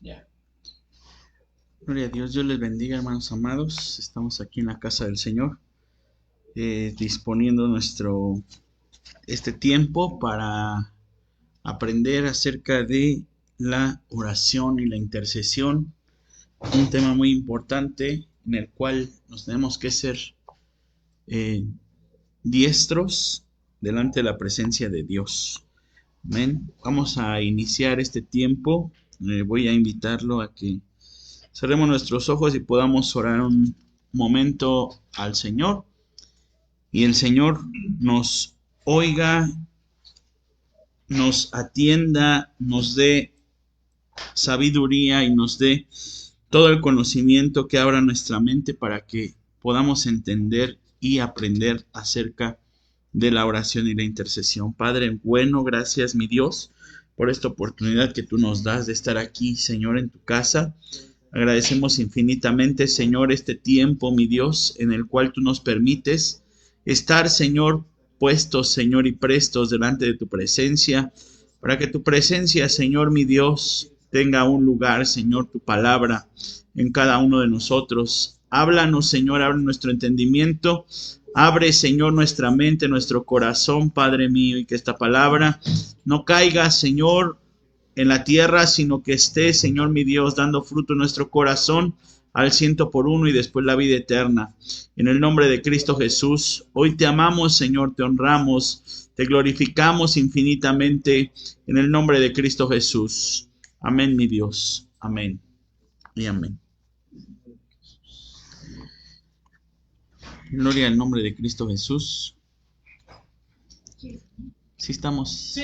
Ya. Gloria a Dios, Dios les bendiga, hermanos amados. Estamos aquí en la casa del Señor, disponiendo este tiempo para aprender acerca de la oración y la intercesión, un tema muy importante en el cual nos tenemos que ser eh, diestros delante de la presencia de Dios. Amén. Vamos a iniciar este tiempo. Voy a invitarlo a que cerremos nuestros ojos y podamos orar un momento al Señor y el Señor nos oiga, nos atienda, nos dé sabiduría y nos dé todo el conocimiento que abra nuestra mente para que podamos entender y aprender acerca de la oración y la intercesión. Padre bueno, gracias mi Dios por esta oportunidad que tú nos das de estar aquí, Señor, en tu casa. Agradecemos infinitamente, Señor, este tiempo, mi Dios, en el cual tú nos permites estar, Señor, puestos, Señor, y prestos delante de tu presencia, para que tu presencia, Señor, mi Dios, tenga un lugar, Señor, tu palabra en cada uno de nosotros. Háblanos, Señor, abre nuestro entendimiento, abre, Señor, nuestra mente, nuestro corazón, Padre mío, y que esta palabra no caiga, Señor, en la tierra, sino que esté, Señor mi Dios, dando fruto en nuestro corazón al 100 por 1 y después la vida eterna. En el nombre de Cristo Jesús, hoy te amamos, Señor, te honramos, te glorificamos infinitamente en el nombre de Cristo Jesús. Amén, mi Dios. Amén y amén. Gloria al nombre de Cristo Jesús. ¿Sí estamos Sí.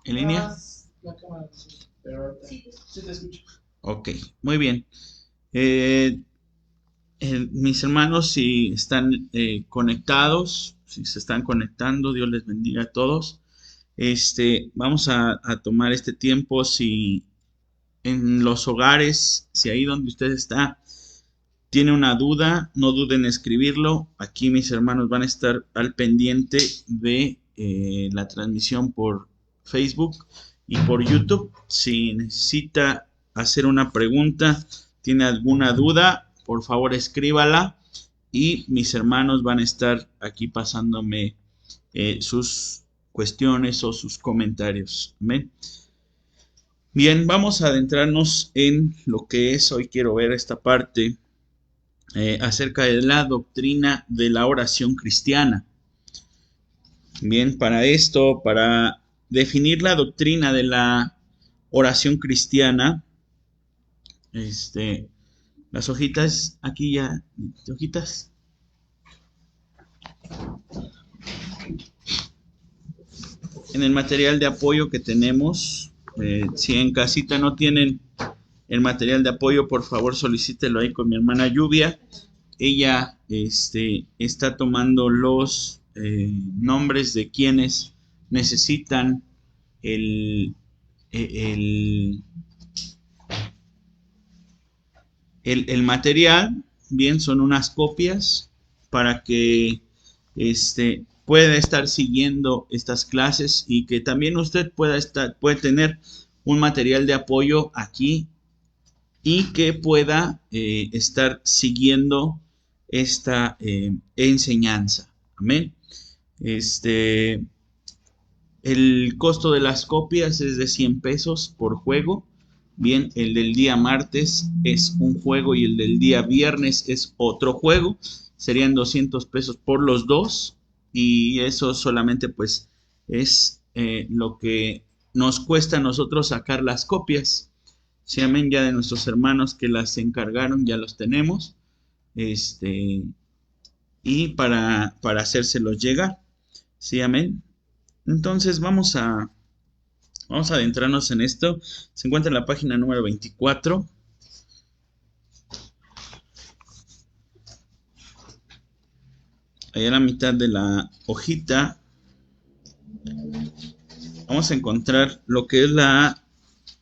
en línea? La cámara, pero ahorita sí te escucho. Ok, muy bien. Mis hermanos, si están conectados, si se están conectando, Dios les bendiga a todos. Vamos a tomar este tiempo. Si en los hogares, si ahí donde usted está, tiene una duda, no duden en escribirlo. Aquí mis hermanos van a estar al pendiente de la transmisión por Facebook y por YouTube. Si necesita hacer una pregunta, tiene alguna duda, por favor escríbala y mis hermanos van a estar aquí pasándome sus cuestiones o sus comentarios. Amén. Bien, vamos a adentrarnos en lo que es, hoy quiero ver esta parte acerca de la doctrina de la oración cristiana. Bien, para esto, para definir la doctrina de la oración cristiana, las hojitas, aquí ya, hojitas. En el material de apoyo que tenemos, si en casita no tienen el material de apoyo, por favor solicítelo ahí con mi hermana Lluvia. Ella está tomando los nombres de quienes necesitan el, el material. Bien, son unas copias para que pueda estar siguiendo estas clases y que también usted puede tener un material de apoyo aquí y que pueda estar siguiendo esta enseñanza. Amén. El costo de las copias es de 100 pesos por juego. Bien, el del día martes es un juego y el del día viernes es otro juego. Serían 200 pesos por los dos y eso solamente pues es lo que nos cuesta a nosotros sacar las copias. Sí, amén, ya de nuestros hermanos que las encargaron, ya los tenemos. Y para hacérselos llegar. Sí, amén. Entonces vamos a adentrarnos en esto. Se encuentra en la página número 24. Allá a la mitad de la hojita vamos a encontrar lo que es la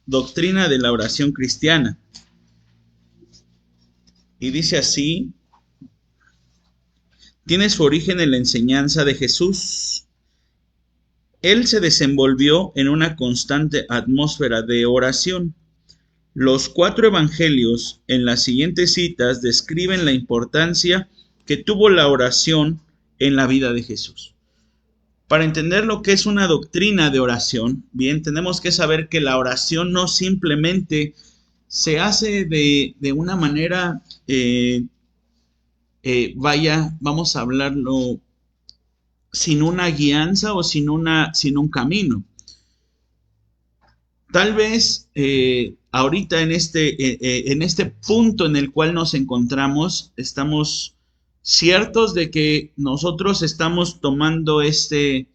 doctrina de la oración cristiana. Y dice así: tiene su origen en la enseñanza de Jesús. Él se desenvolvió en una constante atmósfera de oración. Los 4 evangelios en las siguientes citas describen la importancia que tuvo la oración en la vida de Jesús. Para entender lo que es una doctrina de oración, bien, tenemos que saber que la oración no simplemente se hace de una manera, vamos a hablarlo, sin una guianza o sin un camino. Tal vez ahorita en este punto en el cual nos encontramos, estamos ciertos de que nosotros estamos tomando este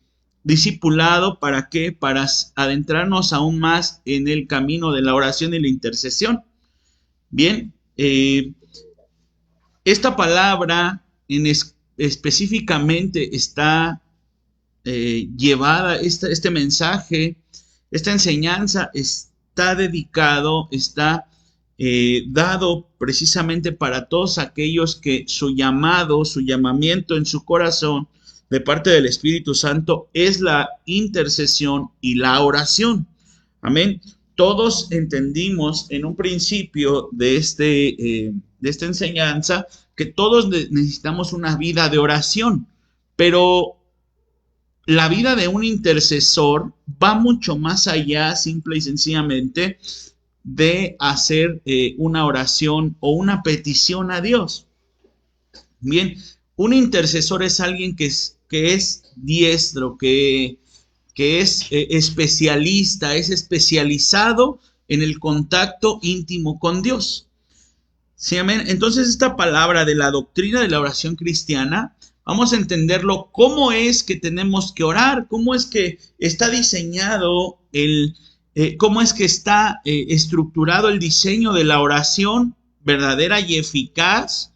discipulado. ¿Para qué? Para adentrarnos aún más en el camino de la oración y la intercesión. Bien, esta palabra específicamente está llevada, este mensaje, esta enseñanza está dedicado, está dado precisamente para todos aquellos que su llamamiento en su corazón de parte del Espíritu Santo es la intercesión y la oración. Amén. Todos entendimos en un principio de esta enseñanza que todos necesitamos una vida de oración, pero la vida de un intercesor va mucho más allá, simple y sencillamente, de hacer una oración o una petición a Dios. Bien, un intercesor es alguien que es diestro, que es especialista, es especializado en el contacto íntimo con Dios. ¿Sí, amén? Entonces, esta palabra de la doctrina de la oración cristiana, vamos a entenderlo, cómo es que tenemos que orar, cómo es que está diseñado cómo es que está estructurado el diseño de la oración verdadera y eficaz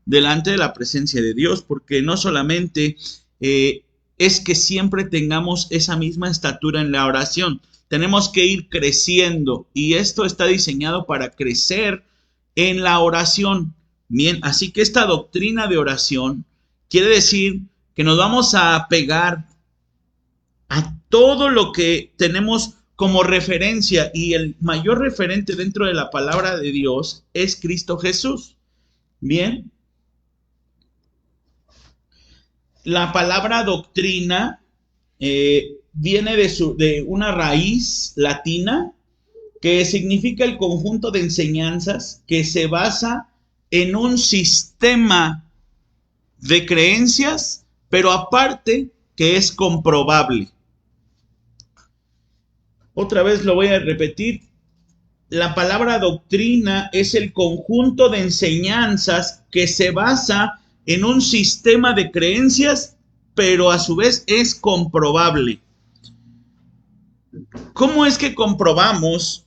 delante de la presencia de Dios, porque no solamente es que siempre tengamos esa misma estatura en la oración, tenemos que ir creciendo y esto está diseñado para crecer en la oración. Bien, así que esta doctrina de oración quiere decir que nos vamos a apegar a todo lo que tenemos como referencia, y el mayor referente dentro de la palabra de Dios es Cristo Jesús. Bien, la palabra doctrina viene de una raíz latina que significa el conjunto de enseñanzas que se basa en un sistema de creencias, pero aparte que es comprobable. Otra vez lo voy a repetir. La palabra doctrina es el conjunto de enseñanzas que se basa en un sistema de creencias, pero a su vez es comprobable. ¿Cómo es que comprobamos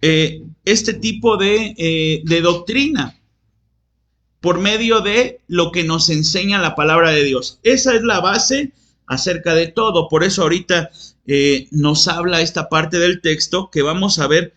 este tipo de doctrina? Por medio de lo que nos enseña la palabra de Dios. Esa es la base acerca de todo. Por eso ahorita nos habla esta parte del texto que vamos a ver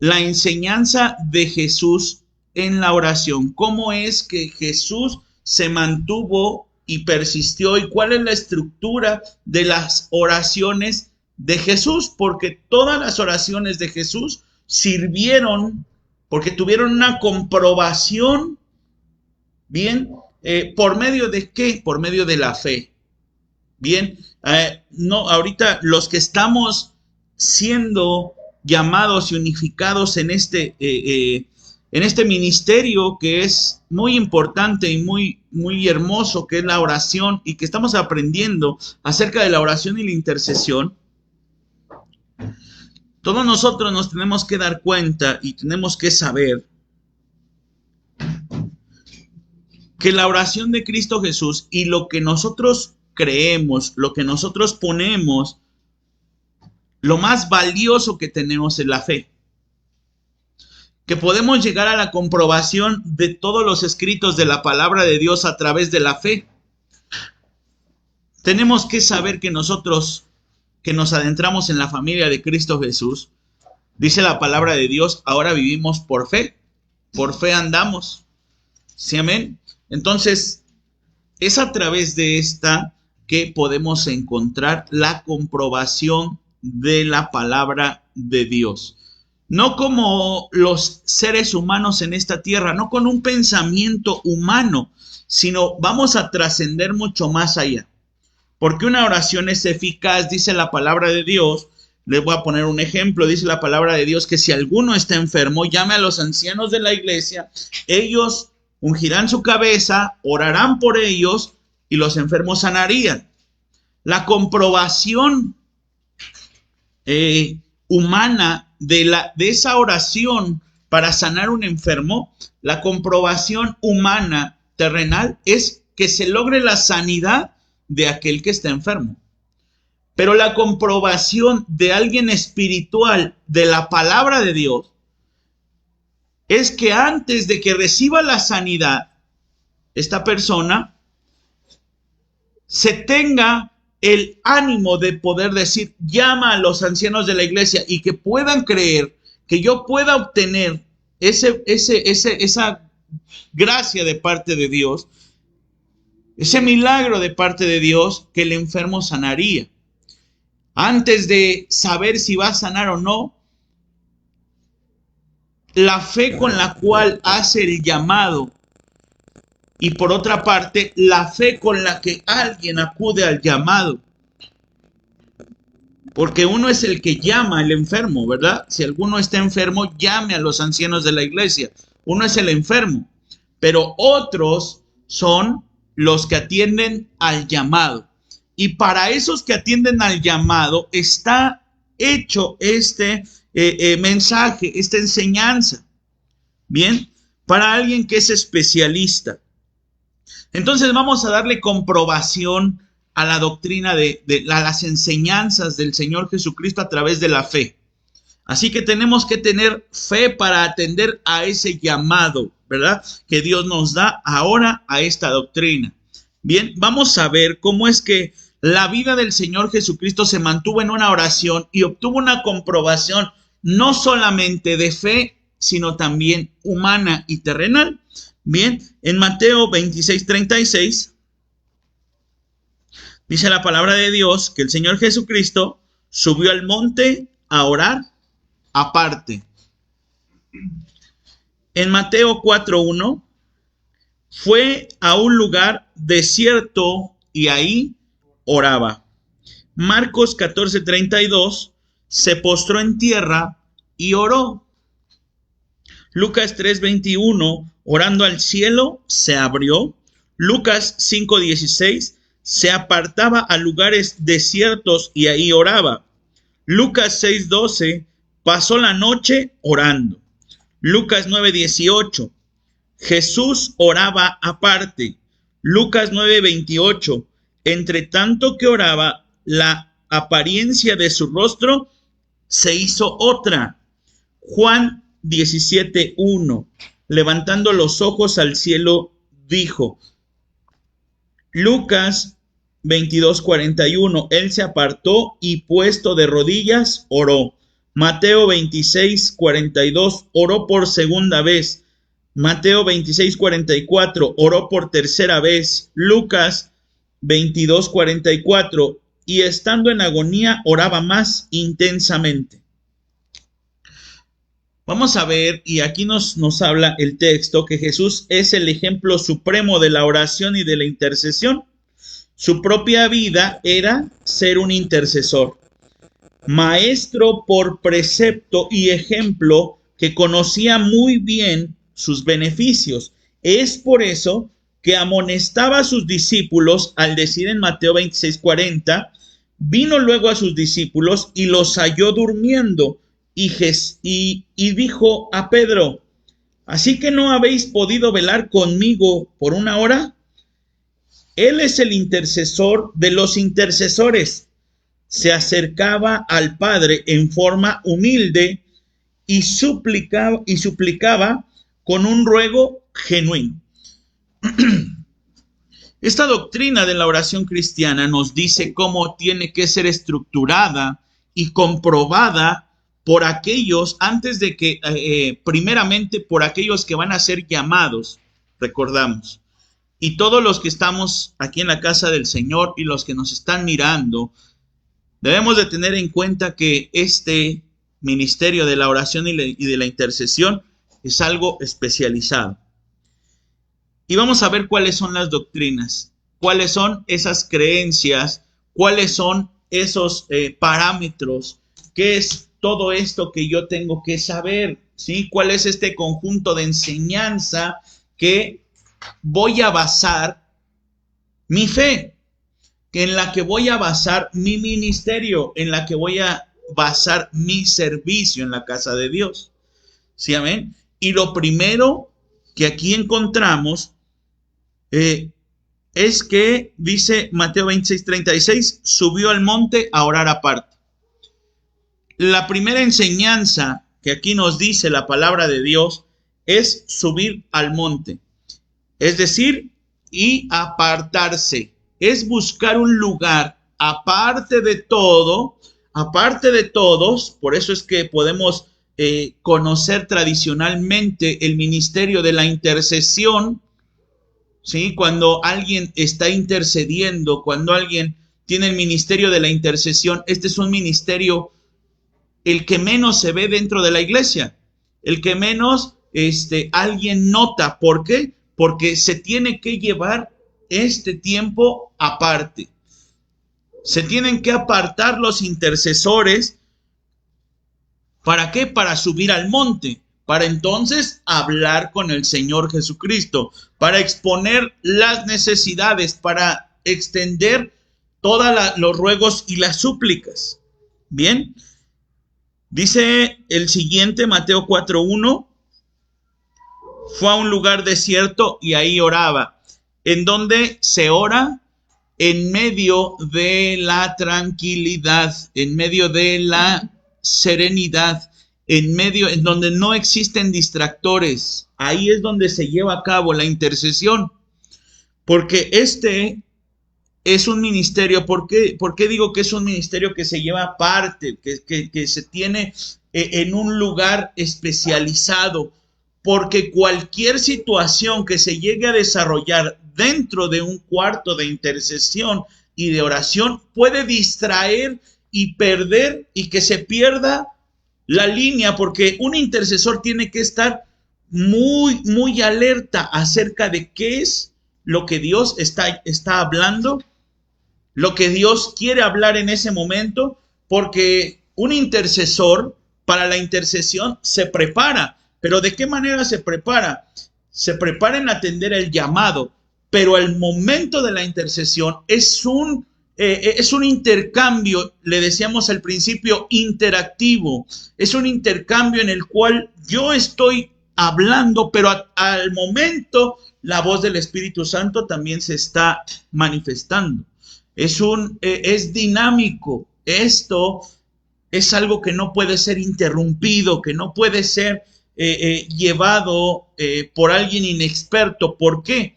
la enseñanza de Jesús en la oración. ¿Cómo es que Jesús se mantuvo y persistió? ¿Y cuál es la estructura de las oraciones de Jesús? Porque todas las oraciones de Jesús sirvieron, porque tuvieron una comprobación. Bien, ¿por medio de qué? Por medio de la fe. Bien, no, ahorita los que estamos siendo llamados y unificados en este ministerio que es muy importante y muy hermoso, que es la oración, y que estamos aprendiendo acerca de la oración y la intercesión, todos nosotros nos tenemos que dar cuenta y tenemos que saber que la oración de Cristo Jesús y lo que nosotros creemos, lo que nosotros ponemos, lo más valioso que tenemos es la fe. Que podemos llegar a la comprobación de todos los escritos de la palabra de Dios a través de la fe. Tenemos que saber que nosotros, que nos adentramos en la familia de Cristo Jesús, dice la palabra de Dios, ahora vivimos por fe andamos. ¿Sí, amén? Entonces, es a través de esta que podemos encontrar la comprobación de la palabra de Dios. no como los seres humanos en esta tierra, no con un pensamiento humano, sino vamos a trascender mucho más allá. Porque una oración es eficaz, dice la palabra de Dios. Les voy a poner un ejemplo, dice la palabra de Dios que si alguno está enfermo, llame a los ancianos de la iglesia, ellos ungirán su cabeza, orarán por ellos y los enfermos sanarían. La comprobación humana de esa oración para sanar un enfermo, la comprobación humana terrenal es que se logre la sanidad de aquel que está enfermo. Pero la comprobación de alguien espiritual de la palabra de Dios es que antes de que reciba la sanidad, esta persona se tenga el ánimo de poder decir, llama a los ancianos de la iglesia y que puedan creer que yo pueda obtener esa gracia de parte de Dios, ese milagro de parte de Dios que el enfermo sanaría. Antes de saber si va a sanar o no, la fe con la cual hace el llamado y por otra parte, la fe con la que alguien acude al llamado. Porque uno es el que llama al enfermo, ¿verdad? Si alguno está enfermo, llame a los ancianos de la iglesia. Uno es el enfermo, pero otros son los que atienden al llamado. Y para esos que atienden al llamado está hecho este mensaje, esta enseñanza. Bien, para alguien que es especialista. Entonces vamos a darle comprobación a la doctrina a las enseñanzas del Señor Jesucristo a través de la fe. Así que tenemos que tener fe para atender a ese llamado, ¿verdad? Que Dios nos da ahora a esta doctrina. Bien, vamos a ver cómo es que la vida del Señor Jesucristo se mantuvo en una oración y obtuvo una comprobación no solamente de fe, sino también humana y terrenal. Bien, en Mateo 26:36 dice la palabra de Dios que el Señor Jesucristo subió al monte a orar aparte. En Mateo 4:1 fue a un lugar desierto y ahí oraba. Marcos 14:32 se postró en tierra y oró. Lucas 3:21 orando al cielo se abrió. Lucas 5:16 se apartaba a lugares desiertos y ahí oraba. Lucas 6:12 pasó la noche orando. Lucas 9:18 Jesús oraba aparte. Lucas 9:28 entre tanto que oraba, la apariencia de su rostro se hizo otra. Juan 17:1 levantando los ojos al cielo dijo. Lucas 22:41 él se apartó y puesto de rodillas oró. Mateo 26:42 oró por segunda vez. Mateo 26:44 oró por tercera vez. Lucas 22:44 y estando en agonía oraba más intensamente. Vamos a ver, y aquí nos habla el texto, que Jesús es el ejemplo supremo de la oración y de la intercesión. Su propia vida era ser un intercesor, maestro por precepto y ejemplo que conocía muy bien sus beneficios. Es por eso que amonestaba a sus discípulos al decir en Mateo 26:40, vino luego a sus discípulos y los halló durmiendo. Y dijo a Pedro, ¿así que no habéis podido velar conmigo por una hora? Él es el intercesor de los intercesores. Se acercaba al Padre en forma humilde y suplicaba con un ruego genuino. Esta doctrina de la oración cristiana nos dice cómo tiene que ser estructurada y comprobada por aquellos, antes de que, primeramente por aquellos que van a ser llamados, recordamos. Y todos los que estamos aquí en la casa del Señor y los que nos están mirando, debemos de tener en cuenta que este ministerio de la oración y de la intercesión es algo especializado. Y vamos a ver cuáles son las doctrinas, cuáles son esas creencias, cuáles son esos parámetros, qué es todo esto que yo tengo que saber, ¿sí? ¿Cuál es este conjunto de enseñanza que voy a basar mi fe, en la que voy a basar mi ministerio, en la que voy a basar mi servicio en la casa de Dios? ¿Sí, amén? Y lo primero que aquí encontramos es que dice Mateo 26:36, subió al monte a orar aparte. La primera enseñanza que aquí nos dice la palabra de Dios es subir al monte, es decir, y apartarse, es buscar un lugar aparte de todo, aparte de todos. Por eso es que podemos conocer tradicionalmente el ministerio de la intercesión, ¿sí? Cuando alguien está intercediendo, cuando alguien tiene el ministerio de la intercesión, este es un ministerio el que menos se ve dentro de la iglesia, el que menos alguien nota. ¿Por qué? Porque se tiene que llevar este tiempo aparte. Se tienen que apartar los intercesores. ¿Para qué? Para subir al monte, para entonces hablar con el Señor Jesucristo, para exponer las necesidades, para extender todos los ruegos y las súplicas. Bien, dice el siguiente, Mateo 4:1, fue a un lugar desierto y ahí oraba. ¿En donde se ora? En medio de la tranquilidad, en medio de la serenidad, en donde no existen distractores. Ahí es donde se lleva a cabo la intercesión, porque este es un ministerio. ¿Por qué digo que es un ministerio que se lleva aparte, que se tiene en un lugar especializado? Porque cualquier situación que se llegue a desarrollar dentro de un cuarto de intercesión y de oración puede distraer y perder, y que se pierda la línea, porque un intercesor tiene que estar muy, muy alerta acerca de qué es lo que Dios está hablando, lo que Dios quiere hablar en ese momento, porque un intercesor para la intercesión se prepara. ¿Pero de qué manera se prepara? Se prepara en atender el llamado, pero el momento de la intercesión es un intercambio, le decíamos al principio, interactivo. Es un intercambio en el cual yo estoy hablando, pero al momento la voz del Espíritu Santo también se está manifestando. Es dinámico. Esto es algo que no puede ser interrumpido, que no puede ser llevado por alguien inexperto. ¿Por qué?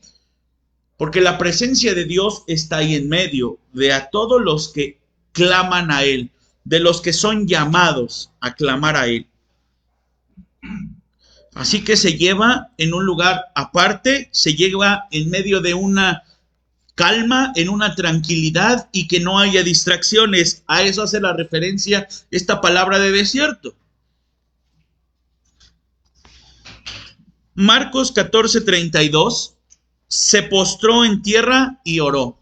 Porque la presencia de Dios está ahí en medio de a todos los que claman a Él, de los que son llamados a clamar a Él. Así que se lleva en un lugar aparte, se lleva en medio de una calma, en una tranquilidad, y que no haya distracciones. A eso hace la referencia esta palabra de desierto. Marcos 14:32. Se postró en tierra y oró.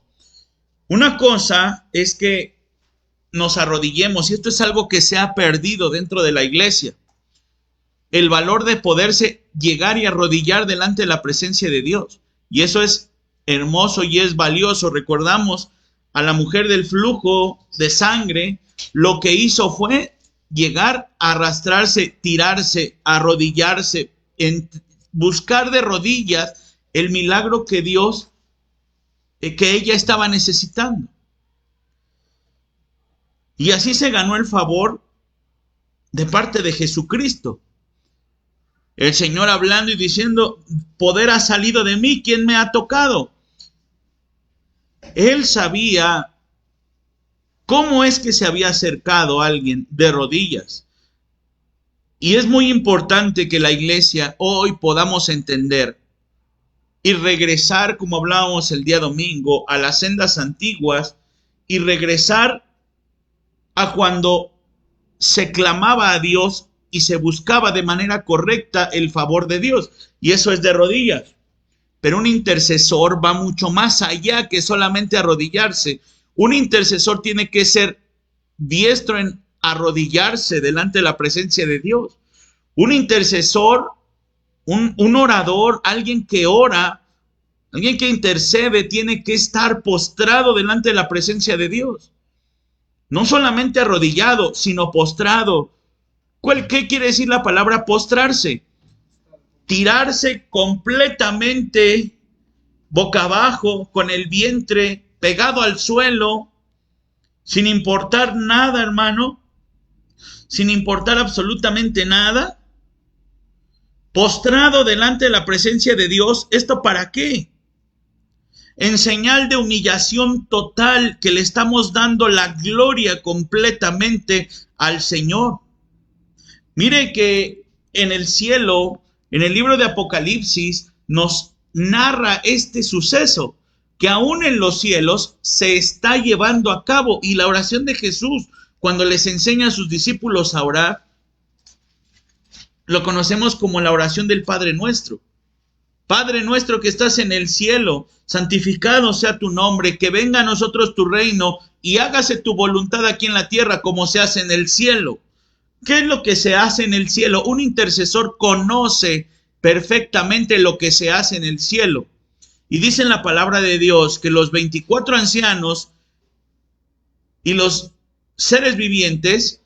Una cosa es que nos arrodillemos, y esto es algo que se ha perdido dentro de la iglesia. El valor de poderse llegar y arrodillar delante de la presencia de Dios. Y eso es hermoso y es valioso. Recordamos a la mujer del flujo de sangre, lo que hizo fue llegar a arrastrarse, tirarse, arrodillarse, buscar de rodillas el milagro que Dios, que ella estaba necesitando. Y así se ganó el favor de parte de Jesucristo. El Señor hablando y diciendo, poder ha salido de mí, ¿quién me ha tocado? Él sabía cómo es que se había acercado a alguien de rodillas. Y es muy importante que la iglesia hoy podamos entender y regresar, como hablábamos el día domingo, a las sendas antiguas, y regresar a cuando se clamaba a Dios y se buscaba de manera correcta el favor de Dios. Y eso es de rodillas. Pero un intercesor va mucho más allá que solamente arrodillarse. Un intercesor tiene que ser diestro en arrodillarse delante de la presencia de Dios. Un intercesor, un orador, alguien que ora, alguien que intercede, tiene que estar postrado delante de la presencia de Dios. No solamente arrodillado, sino postrado. ¿Qué quiere decir la palabra postrarse? Tirarse completamente boca abajo, con el vientre pegado al suelo, sin importar nada, hermano, sin importar absolutamente nada, postrado delante de la presencia de Dios. ¿Esto para qué? En señal de humillación total, que le estamos dando la gloria completamente al Señor. Mire que en el cielo, en el libro de Apocalipsis, nos narra este suceso, que aún en los cielos se está llevando a cabo. Y la oración de Jesús, cuando les enseña a sus discípulos a orar, lo conocemos como la oración del Padre Nuestro. Padre nuestro que estás en el cielo, santificado sea tu nombre, que venga a nosotros tu reino y hágase tu voluntad aquí en la tierra como se hace en el cielo. ¿Qué es lo que se hace en el cielo? Un intercesor conoce perfectamente lo que se hace en el cielo. Y dice en la palabra de Dios que los 24 ancianos y los seres vivientes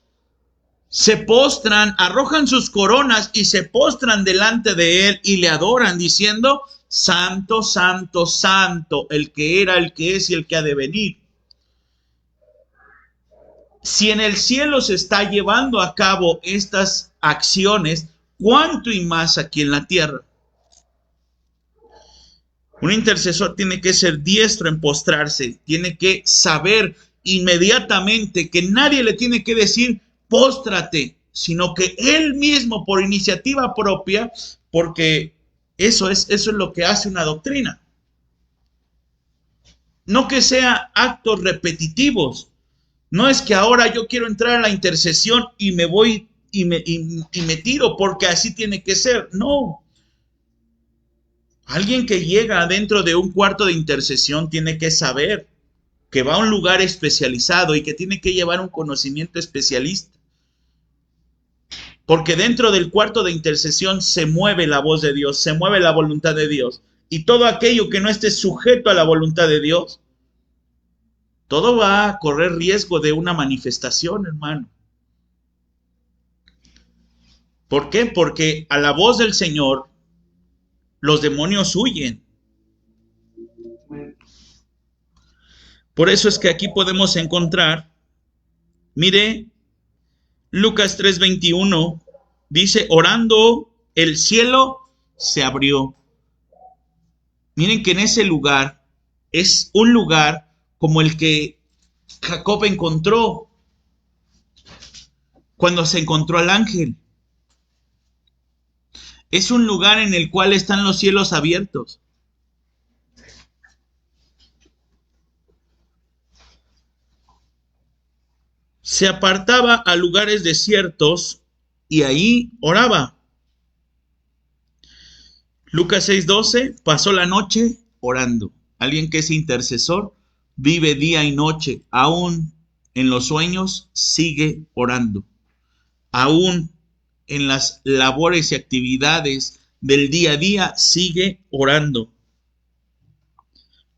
se postran, arrojan sus coronas y se postran delante de él y le adoran diciendo: Santo, santo, santo, el que era, el que es y el que ha de venir. Si en el cielo se está llevando a cabo estas acciones, ¿cuánto y más aquí en la tierra? Un intercesor tiene que ser diestro en postrarse, tiene que saber inmediatamente que nadie le tiene que decir póstrate, sino que él mismo por iniciativa propia, porque eso es lo que hace una doctrina. No que sea actos repetitivos. No es que ahora yo quiero entrar a la intercesión y me voy y me tiro porque así tiene que ser. No. Alguien que llega dentro de un cuarto de intercesión tiene que saber que va a un lugar especializado y que tiene que llevar un conocimiento especialista. Porque dentro del cuarto de intercesión se mueve la voz de Dios, se mueve la voluntad de Dios. Y todo aquello que no esté sujeto a la voluntad de Dios, todo va a correr riesgo de una manifestación, hermano. ¿Por qué? Porque a la voz del Señor los demonios huyen. Por eso es que aquí podemos encontrar, mire, Lucas 3:21 dice: orando, el cielo se abrió. Miren que en ese lugar es un lugar como el que Jacob encontró cuando se encontró al ángel. Es un lugar en el cual están los cielos abiertos. Se apartaba a lugares desiertos y ahí oraba. Lucas 6:12, pasó la noche orando. Alguien que es intercesor vive día y noche, aún en los sueños sigue orando. Aún en las labores y actividades del día a día sigue orando.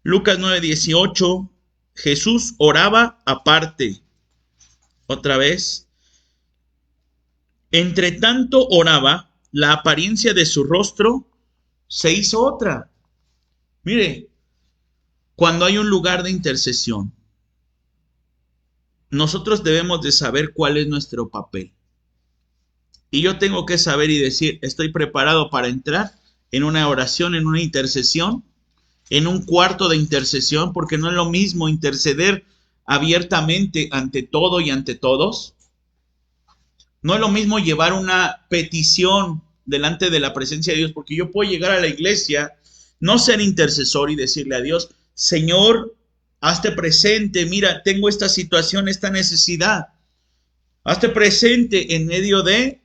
Lucas 9:18, Jesús oraba aparte. Otra vez. Entre tanto oraba, la apariencia de su rostro se hizo otra. Mire, cuando hay un lugar de intercesión, nosotros debemos de saber cuál es nuestro papel. Y yo tengo que saber y decir: estoy preparado para entrar en una oración, en una intercesión, en un cuarto de intercesión, porque no es lo mismo interceder abiertamente ante todo y ante todos. No es lo mismo llevar una petición delante de la presencia de Dios, porque yo puedo llegar a la iglesia, no ser intercesor y decirle a Dios: Señor, hazte presente, mira, tengo esta situación, esta necesidad. Hazte presente en medio de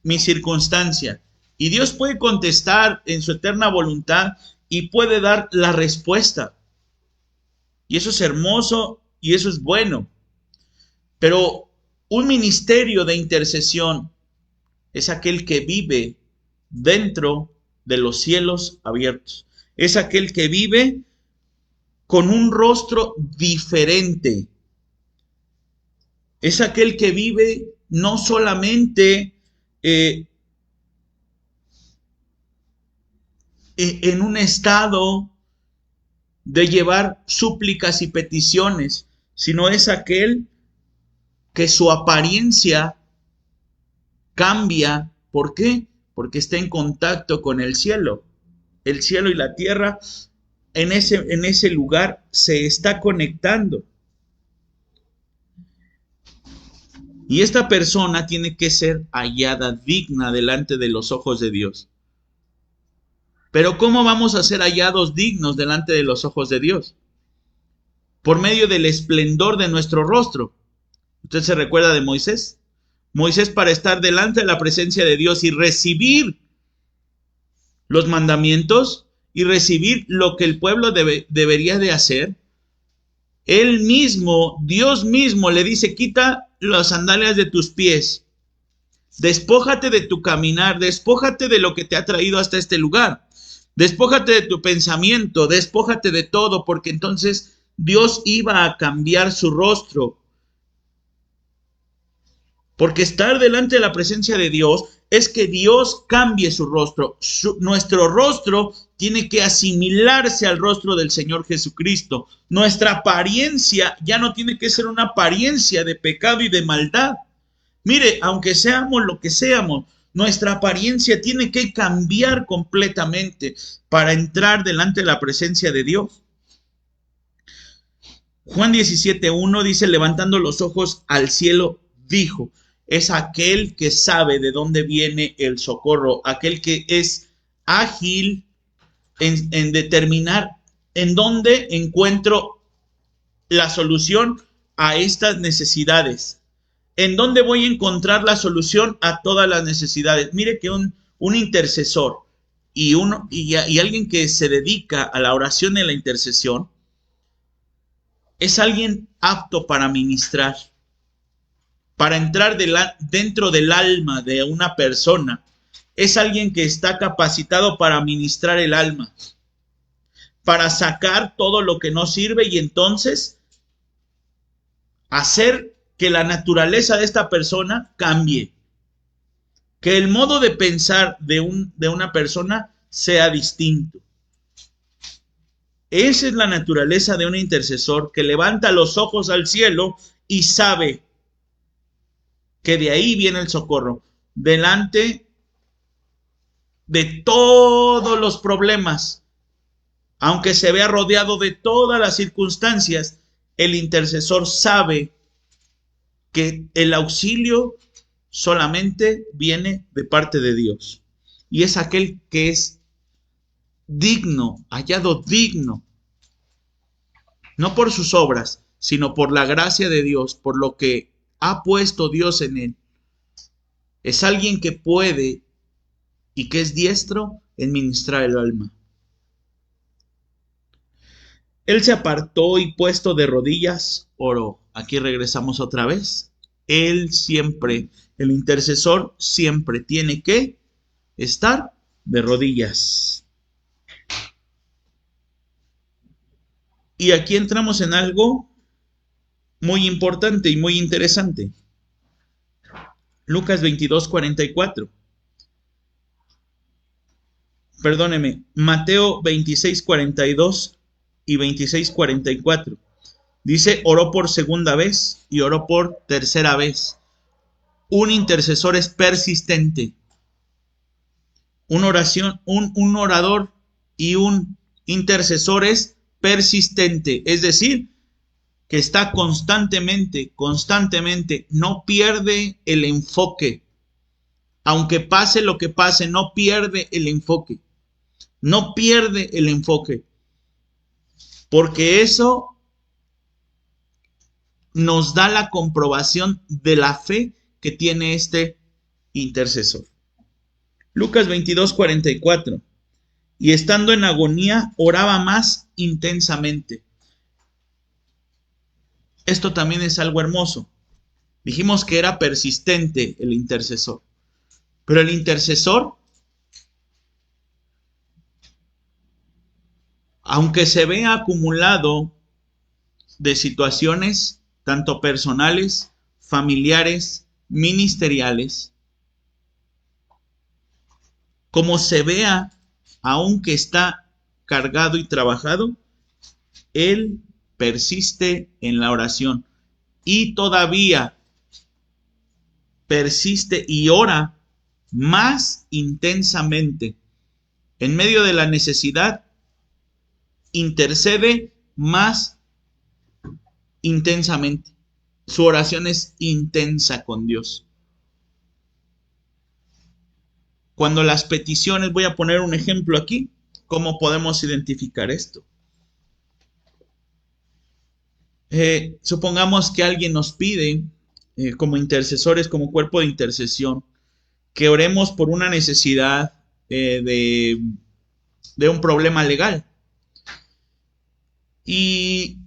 mi circunstancia. Y Dios puede contestar en su eterna voluntad y puede dar la respuesta. Y eso es hermoso y eso es bueno. Pero un ministerio de intercesión es aquel que vive dentro de los cielos abiertos. Es aquel que vive con un rostro diferente. Es aquel que vive no solamente en un estado de llevar súplicas y peticiones, sino es aquel que su apariencia cambia. ¿Por qué? Porque está en contacto con el cielo. El cielo y la tierra en ese lugar se está conectando. Y esta persona tiene que ser hallada digna delante de los ojos de Dios. Pero ¿cómo vamos a ser hallados dignos delante de los ojos de Dios? Por medio del esplendor de nuestro rostro. ¿Usted se recuerda de Moisés? Moisés, para estar delante de la presencia de Dios y recibir los mandamientos y recibir lo que el pueblo debería de hacer, él mismo, Dios mismo le dice: quita las sandalias de tus pies, despójate de tu caminar, despójate de lo que te ha traído hasta este lugar, despójate de tu pensamiento, despójate de todo, porque entonces Dios iba a cambiar su rostro. Porque estar delante de la presencia de Dios es que Dios cambie su rostro. Nuestro rostro tiene que asimilarse al rostro del Señor Jesucristo. Nuestra apariencia ya no tiene que ser una apariencia de pecado y de maldad. Mire, aunque seamos lo que seamos, nuestra apariencia tiene que cambiar completamente para entrar delante de la presencia de Dios. Juan 17:1 dice: levantando los ojos al cielo, dijo. Es aquel que sabe de dónde viene el socorro, aquel que es ágil en determinar en dónde encuentro la solución a estas necesidades, en dónde voy a encontrar la solución a todas las necesidades. Mire que un intercesor y alguien que se dedica a la oración y a la intercesión es alguien apto para ministrar. Para entrar dentro del alma de una persona, es alguien que está capacitado para ministrar el alma, para sacar todo lo que no sirve y entonces hacer que la naturaleza de esta persona cambie, que el modo de pensar de una persona sea distinto. Esa es la naturaleza de un intercesor que levanta los ojos al cielo y sabe que de ahí viene el socorro, delante de todos los problemas. Aunque se vea rodeado de todas las circunstancias, el intercesor sabe que el auxilio solamente viene de parte de Dios. Y es aquel que es digno, hallado digno, no por sus obras, sino por la gracia de Dios, por lo que ha puesto Dios en él. Es alguien que puede y que es diestro en ministrar el alma. Él se apartó y puesto de rodillas, oró. Aquí regresamos otra vez. Él siempre, el intercesor siempre tiene que estar de rodillas. Y aquí entramos en algo muy importante y muy interesante. Lucas 22:44. Perdóneme, Mateo 26:42 y 26:44. Dice: oró por segunda vez y oró por tercera vez. Un intercesor es persistente. Un orador y un intercesor es persistente. Es decir, que está constantemente, no pierde el enfoque. Aunque pase lo que pase, no pierde el enfoque. No pierde el enfoque. Porque eso nos da la comprobación de la fe que tiene este intercesor. Lucas 22:44. Y estando en agonía, oraba más intensamente. Esto también es algo hermoso. Dijimos que era persistente el intercesor. Pero el intercesor, aunque se ve acumulado de situaciones tanto personales, familiares, ministeriales, como se vea, aunque está cargado y trabajado, él persiste en la oración y todavía persiste y ora más intensamente. En medio de la necesidad, intercede más intensamente. Su oración es intensa con Dios. Cuando las peticiones, voy a poner un ejemplo aquí, ¿cómo podemos identificar esto? Supongamos que alguien nos pide, como intercesores, como cuerpo de intercesión, que oremos por una necesidad de un problema legal. Y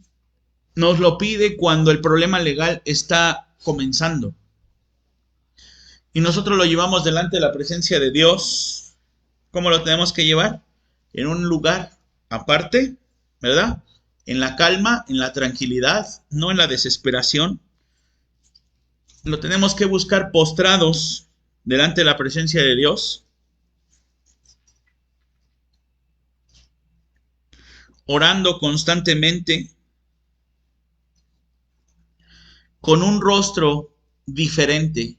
nos lo pide cuando el problema legal está comenzando. Y nosotros lo llevamos delante de la presencia de Dios. ¿Cómo lo tenemos que llevar? En un lugar aparte, ¿verdad? En la calma, en la tranquilidad, no en la desesperación. Lo tenemos que buscar postrados delante de la presencia de Dios, orando constantemente, con un rostro diferente,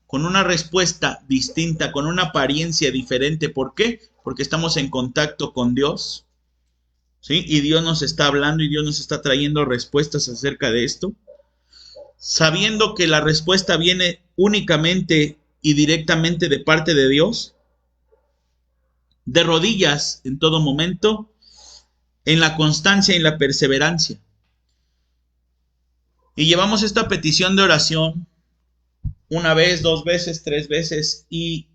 con una respuesta distinta, con una apariencia diferente. ¿Por qué? Porque estamos en contacto con Dios, ¿sí? Y Dios nos está hablando y Dios nos está trayendo respuestas acerca de esto, sabiendo que la respuesta viene únicamente y directamente de parte de Dios, de rodillas en todo momento, en la constancia y la perseverancia. Y llevamos esta petición de oración una vez, 2 veces, 3 veces, y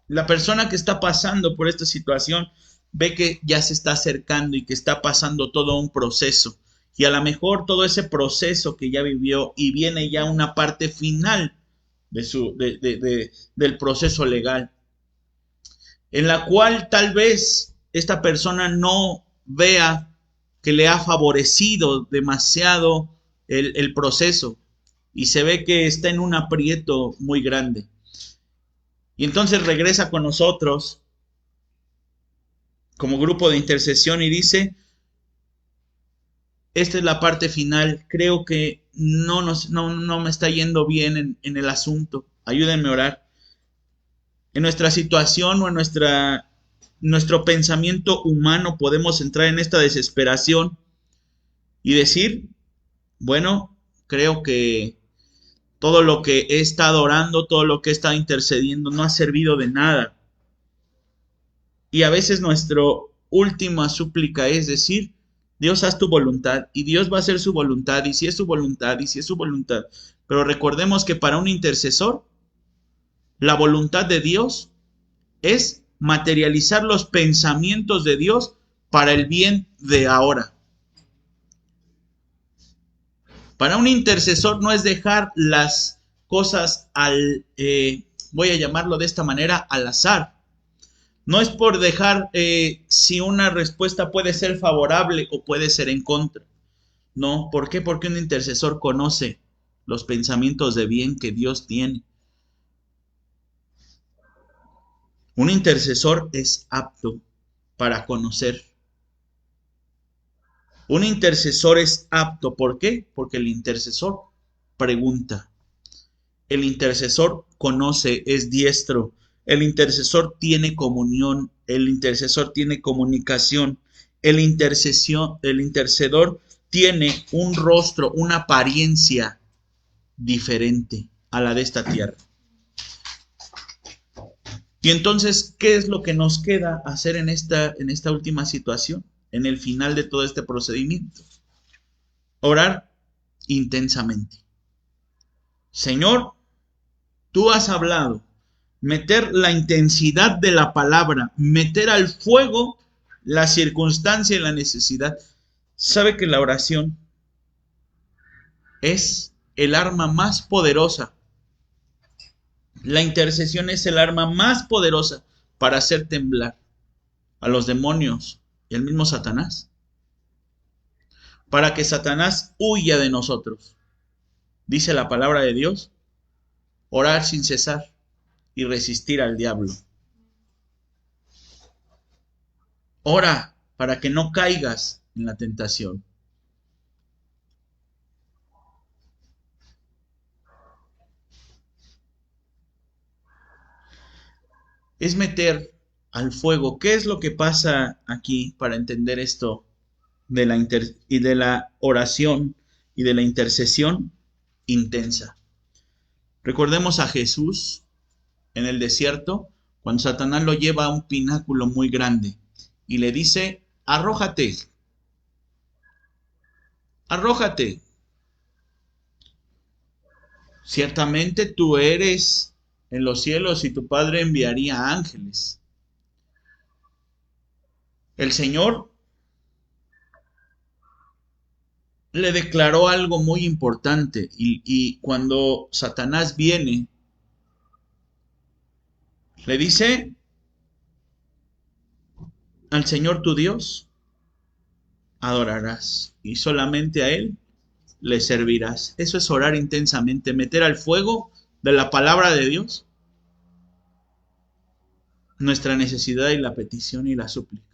la persona que está pasando por esta situación ve que ya se está acercando y que está pasando todo un proceso. Y a lo mejor todo ese proceso que ya vivió y viene ya una parte final del proceso legal, en la cual tal vez esta persona no vea que le ha favorecido demasiado el proceso y se ve que está en un aprieto muy grande. Y entonces regresa con nosotros como grupo de intercesión y dice: esta es la parte final, creo que no me está yendo bien en el asunto, ayúdenme a orar. En nuestra situación o en nuestro pensamiento humano podemos entrar en esta desesperación y decir: bueno, creo que todo lo que he estado orando, todo lo que he estado intercediendo no ha servido de nada. Y a veces nuestra última súplica es decir: Dios, haz tu voluntad, y Dios va a hacer su voluntad, y si es su voluntad, y si es su voluntad. Pero recordemos que para un intercesor, la voluntad de Dios es materializar los pensamientos de Dios para el bien de ahora. Para un intercesor no es dejar las cosas voy a llamarlo de esta manera, al azar. No es por dejar si una respuesta puede ser favorable o puede ser en contra. No, ¿por qué? Porque un intercesor conoce los pensamientos de bien que Dios tiene. Un intercesor es apto para conocer. Un intercesor es apto, ¿por qué? Porque el intercesor pregunta. El intercesor conoce, es diestro. El intercesor tiene comunión, el intercesor tiene comunicación. El intercedor tiene un rostro, una apariencia diferente a la de esta tierra. Y entonces, ¿qué es lo que nos queda hacer en esta última situación? En el final de todo este procedimiento. Orar intensamente. Señor, tú has hablado, meter la intensidad de la palabra, meter al fuego la circunstancia y la necesidad. ¿Sabe que la oración es el arma más poderosa? La intercesión es el arma más poderosa para hacer temblar a los demonios y al mismo Satanás. Para que Satanás huya de nosotros. Dice la palabra de Dios, orar sin cesar y resistir al diablo. Ora para que no caigas en la tentación. Es meter al fuego. ¿Qué es lo que pasa aquí para entender esto de la oración y de la intercesión intensa? Recordemos a Jesús en el desierto, cuando Satanás lo lleva a un pináculo muy grande y le dice, arrójate, arrójate. Ciertamente tú eres en los cielos y tu Padre enviaría ángeles. El Señor le declaró algo muy importante y cuando Satanás viene, le dice al Señor tu Dios, adorarás y solamente a Él le servirás. Eso es orar intensamente, meter al fuego de la palabra de Dios nuestra necesidad y la petición y la súplica.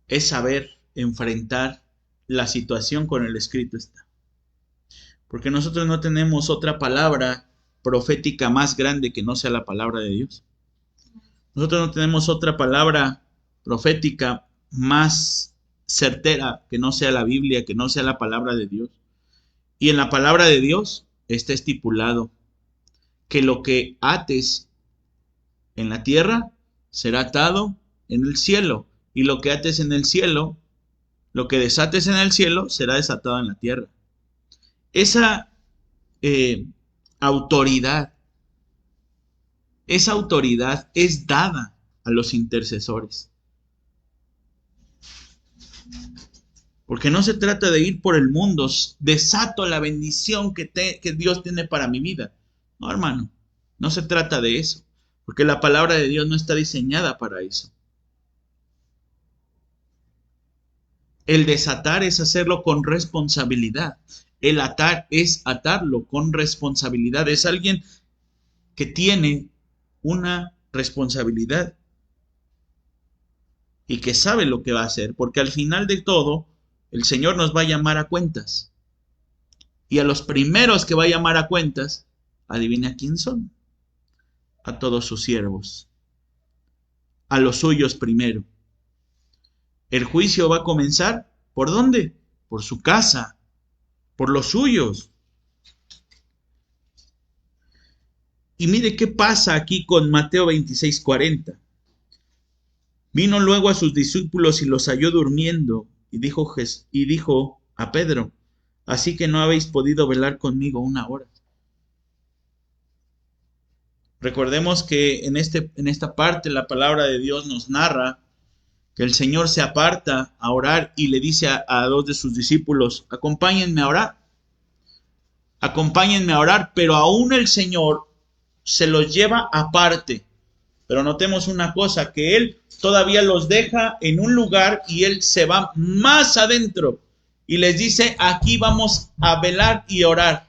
Es saber enfrentar la situación con el escrito está. Porque nosotros no tenemos otra palabra profética más grande que no sea la palabra de Dios. Nosotros no tenemos otra palabra profética más certera que no sea la Biblia, que no sea la palabra de Dios. Y en la palabra de Dios está estipulado que lo que ates en la tierra será atado en el cielo, y lo que ates en el cielo, lo que desates en el cielo será desatado en la tierra. Esa autoridad es dada a los intercesores. Porque no se trata de ir por el mundo, desato la bendición que Dios tiene para mi vida. No, hermano, no se trata de eso. Porque la palabra de Dios no está diseñada para eso. El desatar es hacerlo con responsabilidad. El atar es atarlo con responsabilidad. Es alguien que tiene una responsabilidad y que sabe lo que va a hacer, porque al final de todo, el Señor nos va a llamar a cuentas. Y a los primeros que va a llamar a cuentas, adivina quién son. A todos sus siervos. A los suyos primero. El juicio va a comenzar, ¿por dónde? Por su casa, por los suyos. Y mire qué pasa aquí con Mateo 26:40. Vino luego a sus discípulos y los halló durmiendo, y dijo a Pedro, así que no habéis podido velar conmigo una hora. Recordemos que en esta parte la palabra de Dios nos narra que el Señor se aparta a orar y le dice a dos de sus discípulos, acompáñenme a orar, pero aún el Señor se los lleva aparte. Pero notemos una cosa, que Él todavía los deja en un lugar y Él se va más adentro y les dice, aquí vamos a velar y orar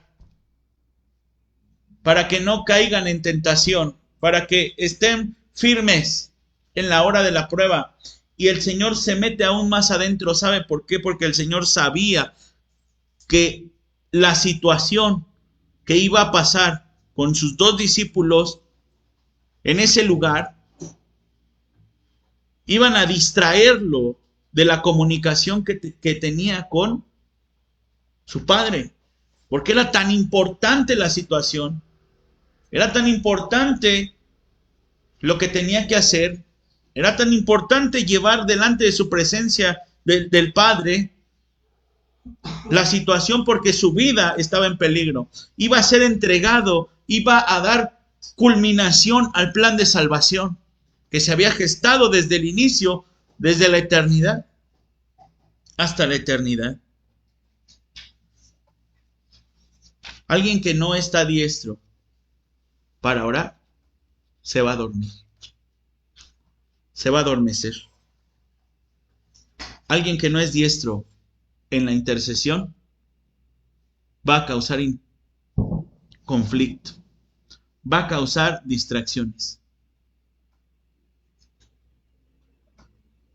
para que no caigan en tentación, para que estén firmes en la hora de la prueba. Y el Señor se mete aún más adentro. ¿Sabe por qué? Porque el Señor sabía que la situación que iba a pasar con sus dos discípulos en ese lugar iban a distraerlo de la comunicación que tenía con su Padre. Porque era tan importante la situación, era tan importante lo que tenía que hacer, era tan importante llevar delante de su presencia del Padre, la situación porque su vida estaba en peligro. Iba a ser entregado, iba a dar culminación al plan de salvación que se había gestado desde el inicio, desde la eternidad hasta la eternidad. Alguien que no está diestro para orar, se va a dormir. Se va a adormecer. Alguien que no es diestro en la intercesión va a causar conflicto, va a causar distracciones.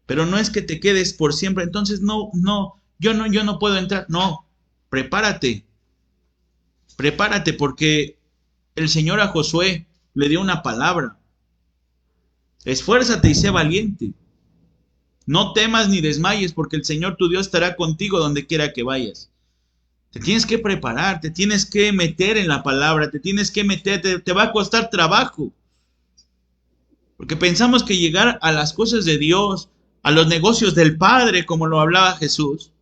Pero no es que te quedes por siempre, entonces yo no puedo entrar. No, prepárate porque el Señor a Josué le dio una palabra. Esfuérzate y sé valiente. No temas ni desmayes, porque el Señor tu Dios estará contigo donde quiera que vayas. Te tienes que preparar, te tienes que meter en la palabra, te tienes que meter, te va a costar trabajo. Porque pensamos que llegar a las cosas de Dios, a los negocios del Padre, como lo hablaba Jesús,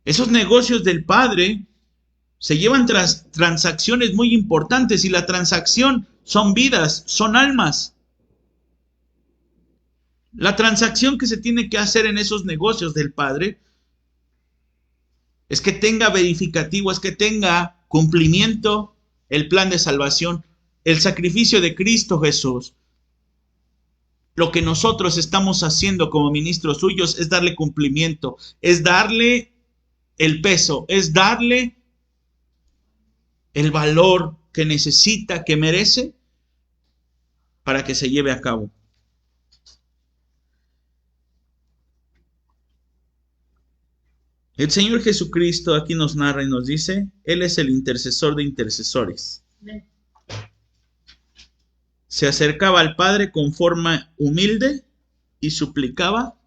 esos negocios del Padre se llevan transacciones muy importantes, y la transacción son vidas, son almas. La transacción que se tiene que hacer en esos negocios del Padre es que tenga verificativo, es que tenga cumplimiento el plan de salvación, el sacrificio de Cristo Jesús. Lo que nosotros estamos haciendo como ministros suyos es darle cumplimiento, es darle el peso, es darle el valor que necesita, que merece, para que se lleve a cabo. El Señor Jesucristo aquí nos narra y nos dice, Él es el intercesor de intercesores. Se acercaba al Padre con forma humilde y suplicaba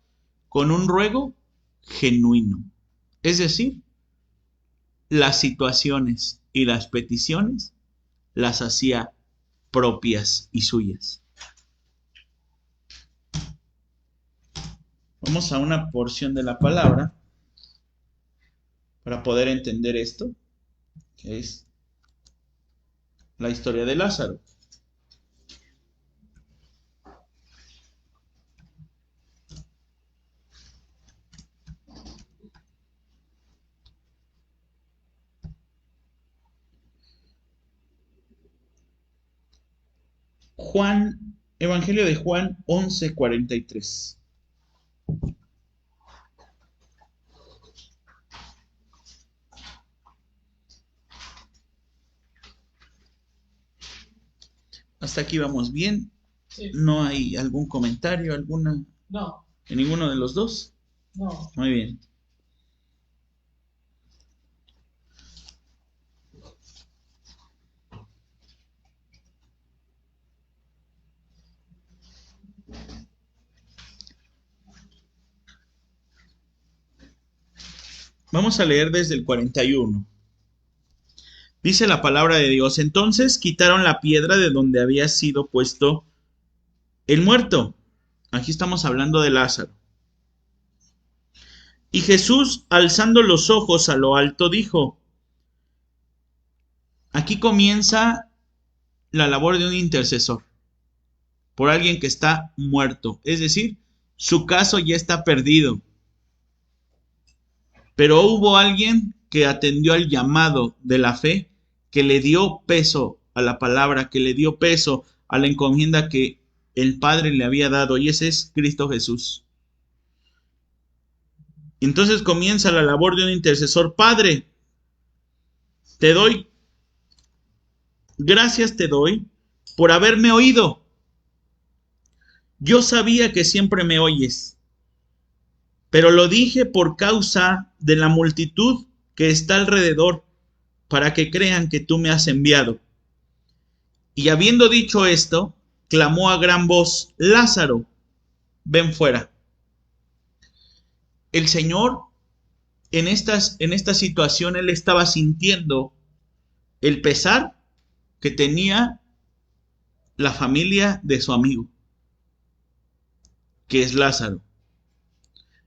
con un ruego genuino. Es decir, las situaciones y las peticiones las hacía propias y suyas. Vamos a una porción de la palabra para poder entender esto, que es la historia de Lázaro. Evangelio de Juan 11:43. Hasta aquí vamos bien. Sí. ¿No hay algún comentario, alguna? No. ¿En ninguno de los dos? No. Muy bien. Vamos a leer desde el 41. Dice la palabra de Dios: entonces quitaron la piedra de donde había sido puesto el muerto. Aquí estamos hablando de Lázaro. Y Jesús, alzando los ojos a lo alto, dijo. Aquí comienza la labor de un intercesor por alguien que está muerto. Es decir, su caso ya está perdido. Pero hubo alguien que atendió al llamado de la fe, que le dio peso a la palabra, que le dio peso a la encomienda que el Padre le había dado, y ese es Cristo Jesús. Entonces comienza la labor de un intercesor. Padre, gracias te doy por haberme oído. Yo sabía que siempre me oyes, pero lo dije por causa de la multitud que está alrededor, para que crean que tú me has enviado. Y habiendo dicho esto, clamó a gran voz: Lázaro, ven fuera. El Señor, en esta situación, Él estaba sintiendo el pesar que tenía la familia de su amigo, que es Lázaro.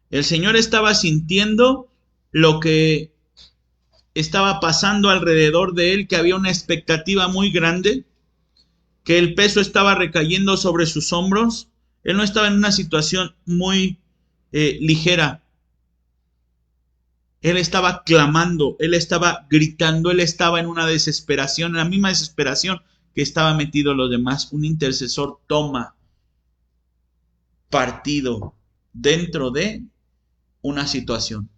El Señor estaba sintiendo lo que estaba pasando alrededor de él, que había una expectativa muy grande, que el peso estaba recayendo sobre sus hombros. Él no estaba en una situación muy ligera. Él estaba clamando, él estaba gritando, él estaba en una desesperación, en la misma desesperación que estaba metido los demás. Un intercesor toma partido dentro de una situación.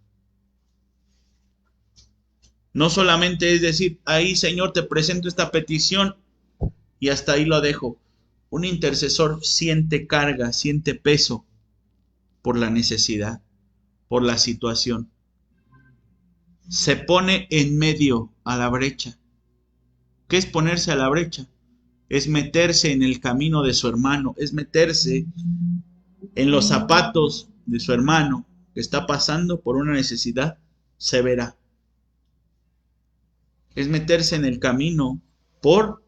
No solamente es decir, ahí Señor te presento esta petición y hasta ahí lo dejo. Un intercesor siente carga, siente peso por la necesidad, por la situación. Se pone en medio a la brecha. ¿Qué es ponerse a la brecha? Es meterse en el camino de su hermano, es meterse en los zapatos de su hermano que está pasando por una necesidad severa. Es meterse en el camino por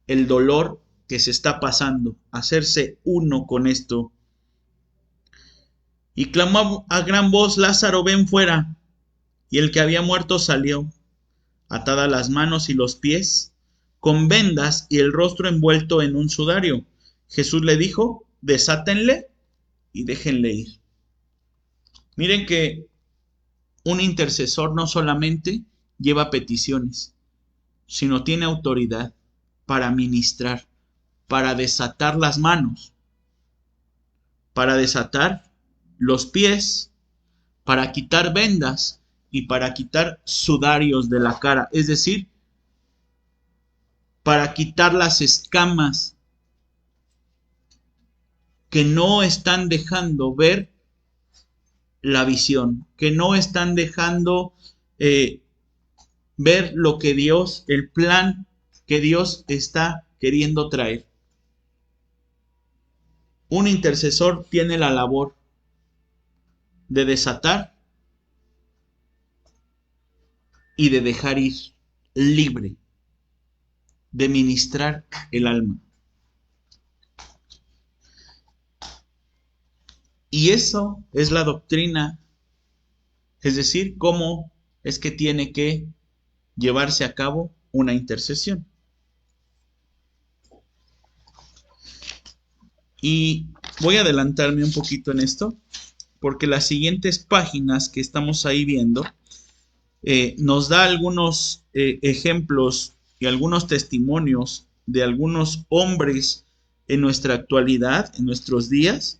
el dolor que se está pasando, hacerse uno con esto. Y clamó a gran voz, Lázaro, ven fuera. Y el que había muerto salió, atadas las manos y los pies, con vendas y el rostro envuelto en un sudario. Jesús le dijo, desátenle y déjenle ir. Miren que un intercesor no solamente lleva peticiones, sino tiene autoridad para ministrar, para desatar las manos, para desatar los pies, para quitar vendas y para quitar sudarios de la cara, es decir, para quitar las escamas que no están dejando ver la visión, que no están dejando ver lo que Dios, el plan que Dios está queriendo traer. Un intercesor tiene la labor de desatar y de dejar ir libre, de ministrar el alma. Y eso es la doctrina, es decir, cómo es que tiene que llevarse a cabo una intercesión. Y voy a adelantarme un poquito en esto, porque las siguientes páginas que estamos ahí viendo nos da algunos ejemplos y algunos testimonios de algunos hombres en nuestra actualidad, en nuestros días,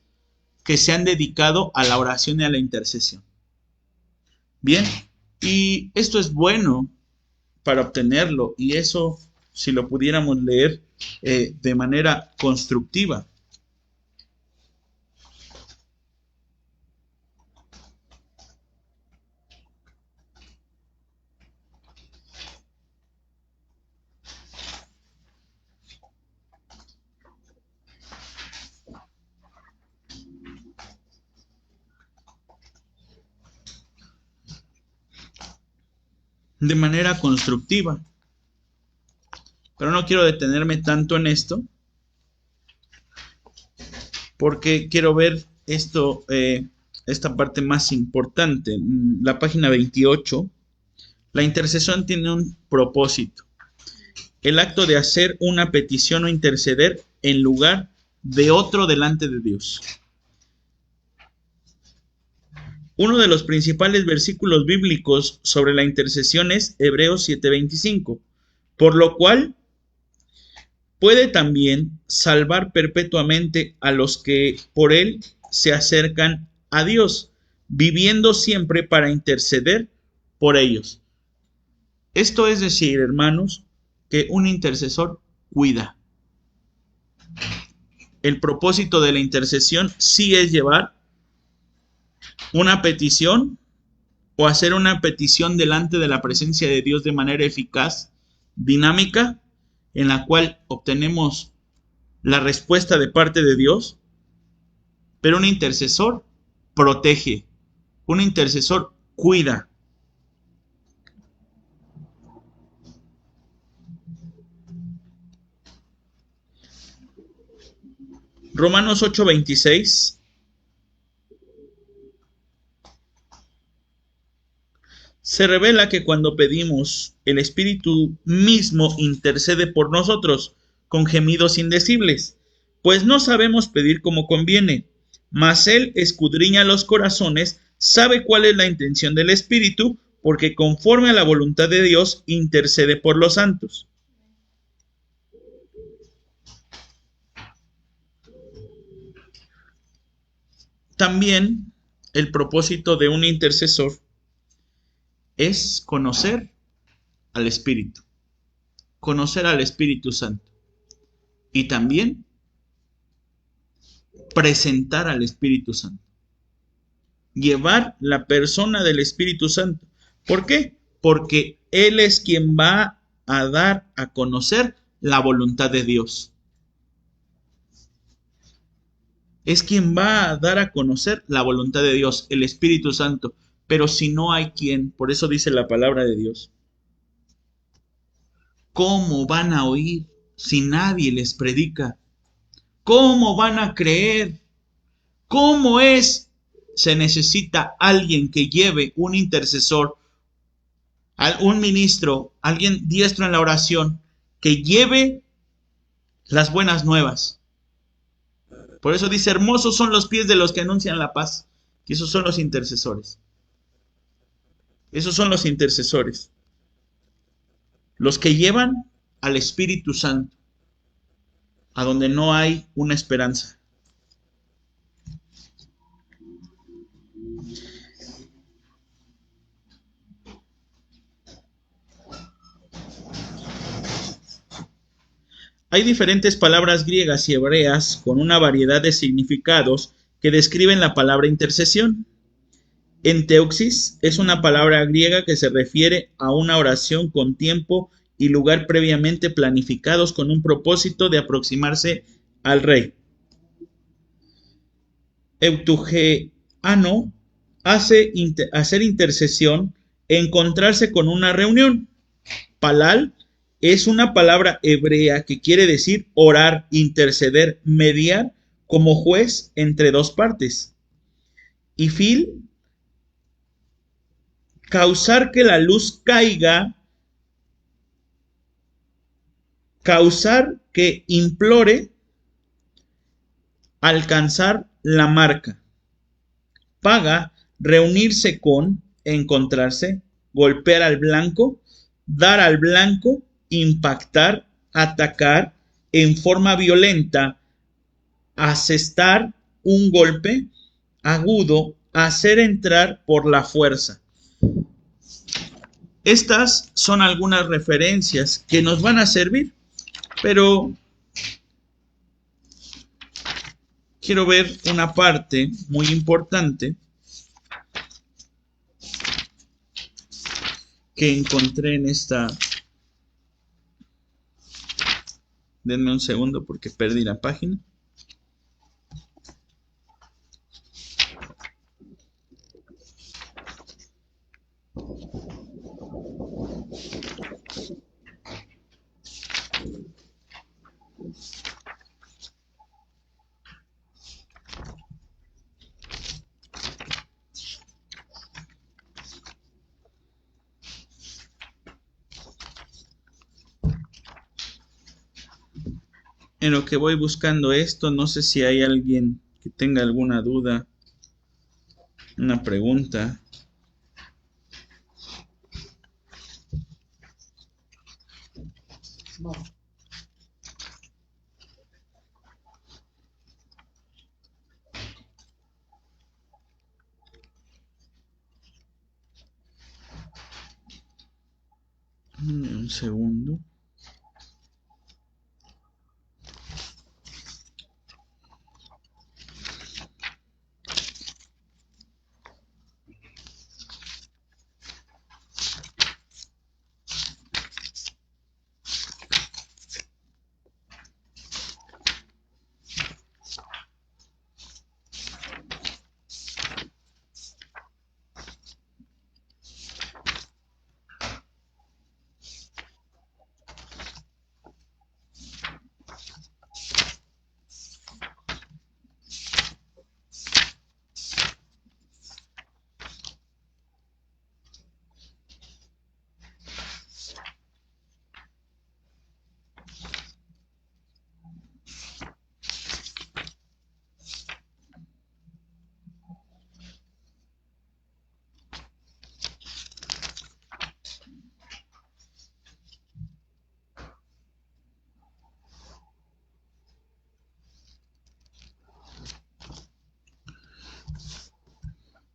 que se han dedicado a la oración y a la intercesión. Bien, y esto es bueno para obtenerlo, y eso si lo pudiéramos leer de manera constructiva. De manera constructiva. Pero no quiero detenerme tanto en esto, porque quiero ver esto, esta parte más importante. La página 28, la intercesión tiene un propósito. El acto de hacer una petición o interceder en lugar de otro delante de Dios. Uno de los principales versículos bíblicos sobre la intercesión es Hebreos 7:25, por lo cual puede también salvar perpetuamente a los que por él se acercan a Dios, viviendo siempre para interceder por ellos. Esto es decir, hermanos, que un intercesor cuida. El propósito de la intercesión sí es llevar una petición o hacer una petición delante de la presencia de Dios de manera eficaz, dinámica, en la cual obtenemos la respuesta de parte de Dios. Pero un intercesor protege, un intercesor cuida. Romanos 8:26 Se revela que cuando pedimos, el Espíritu mismo intercede por nosotros con gemidos indecibles, pues no sabemos pedir como conviene, mas Él escudriña los corazones, sabe cuál es la intención del Espíritu, porque conforme a la voluntad de Dios intercede por los santos. También el propósito de un intercesor es conocer al Espíritu Santo y también presentar al Espíritu Santo, llevar la persona del Espíritu Santo. ¿Por qué? Porque Él es quien va a dar a conocer la voluntad de Dios. Es quien va a dar a conocer la voluntad de Dios, el Espíritu Santo. Pero si no hay quien, por eso dice la palabra de Dios, ¿cómo van a oír si nadie les predica? ¿Cómo van a creer? ¿Cómo es? Se necesita alguien que lleve un intercesor, un ministro, alguien diestro en la oración, que lleve las buenas nuevas. Por eso dice, hermosos son los pies de los que anuncian la paz. Y esos son los intercesores. Esos son los intercesores. Los que llevan al Espíritu Santo a donde no hay una esperanza. Hay diferentes palabras griegas y hebreas con una variedad de significados que describen la palabra intercesión. Enteuxis es una palabra griega que se refiere a una oración con tiempo y lugar previamente planificados con un propósito de aproximarse al rey. Eutugeano hacer intercesión, encontrarse con una reunión. Palal es una palabra hebrea que quiere decir orar, interceder, mediar como juez entre dos partes. Y fil, causar que la luz caiga, causar que implore, alcanzar la marca. Paga, reunirse con, encontrarse, golpear al blanco, dar al blanco, impactar, atacar en forma violenta, asestar un golpe agudo, hacer entrar por la fuerza. Estas son algunas referencias que nos van a servir, pero quiero ver una parte muy importante que encontré en esta. Denme un segundo porque perdí la página. En lo que voy buscando esto, no sé si hay alguien que tenga alguna duda, una pregunta. No. Un segundo.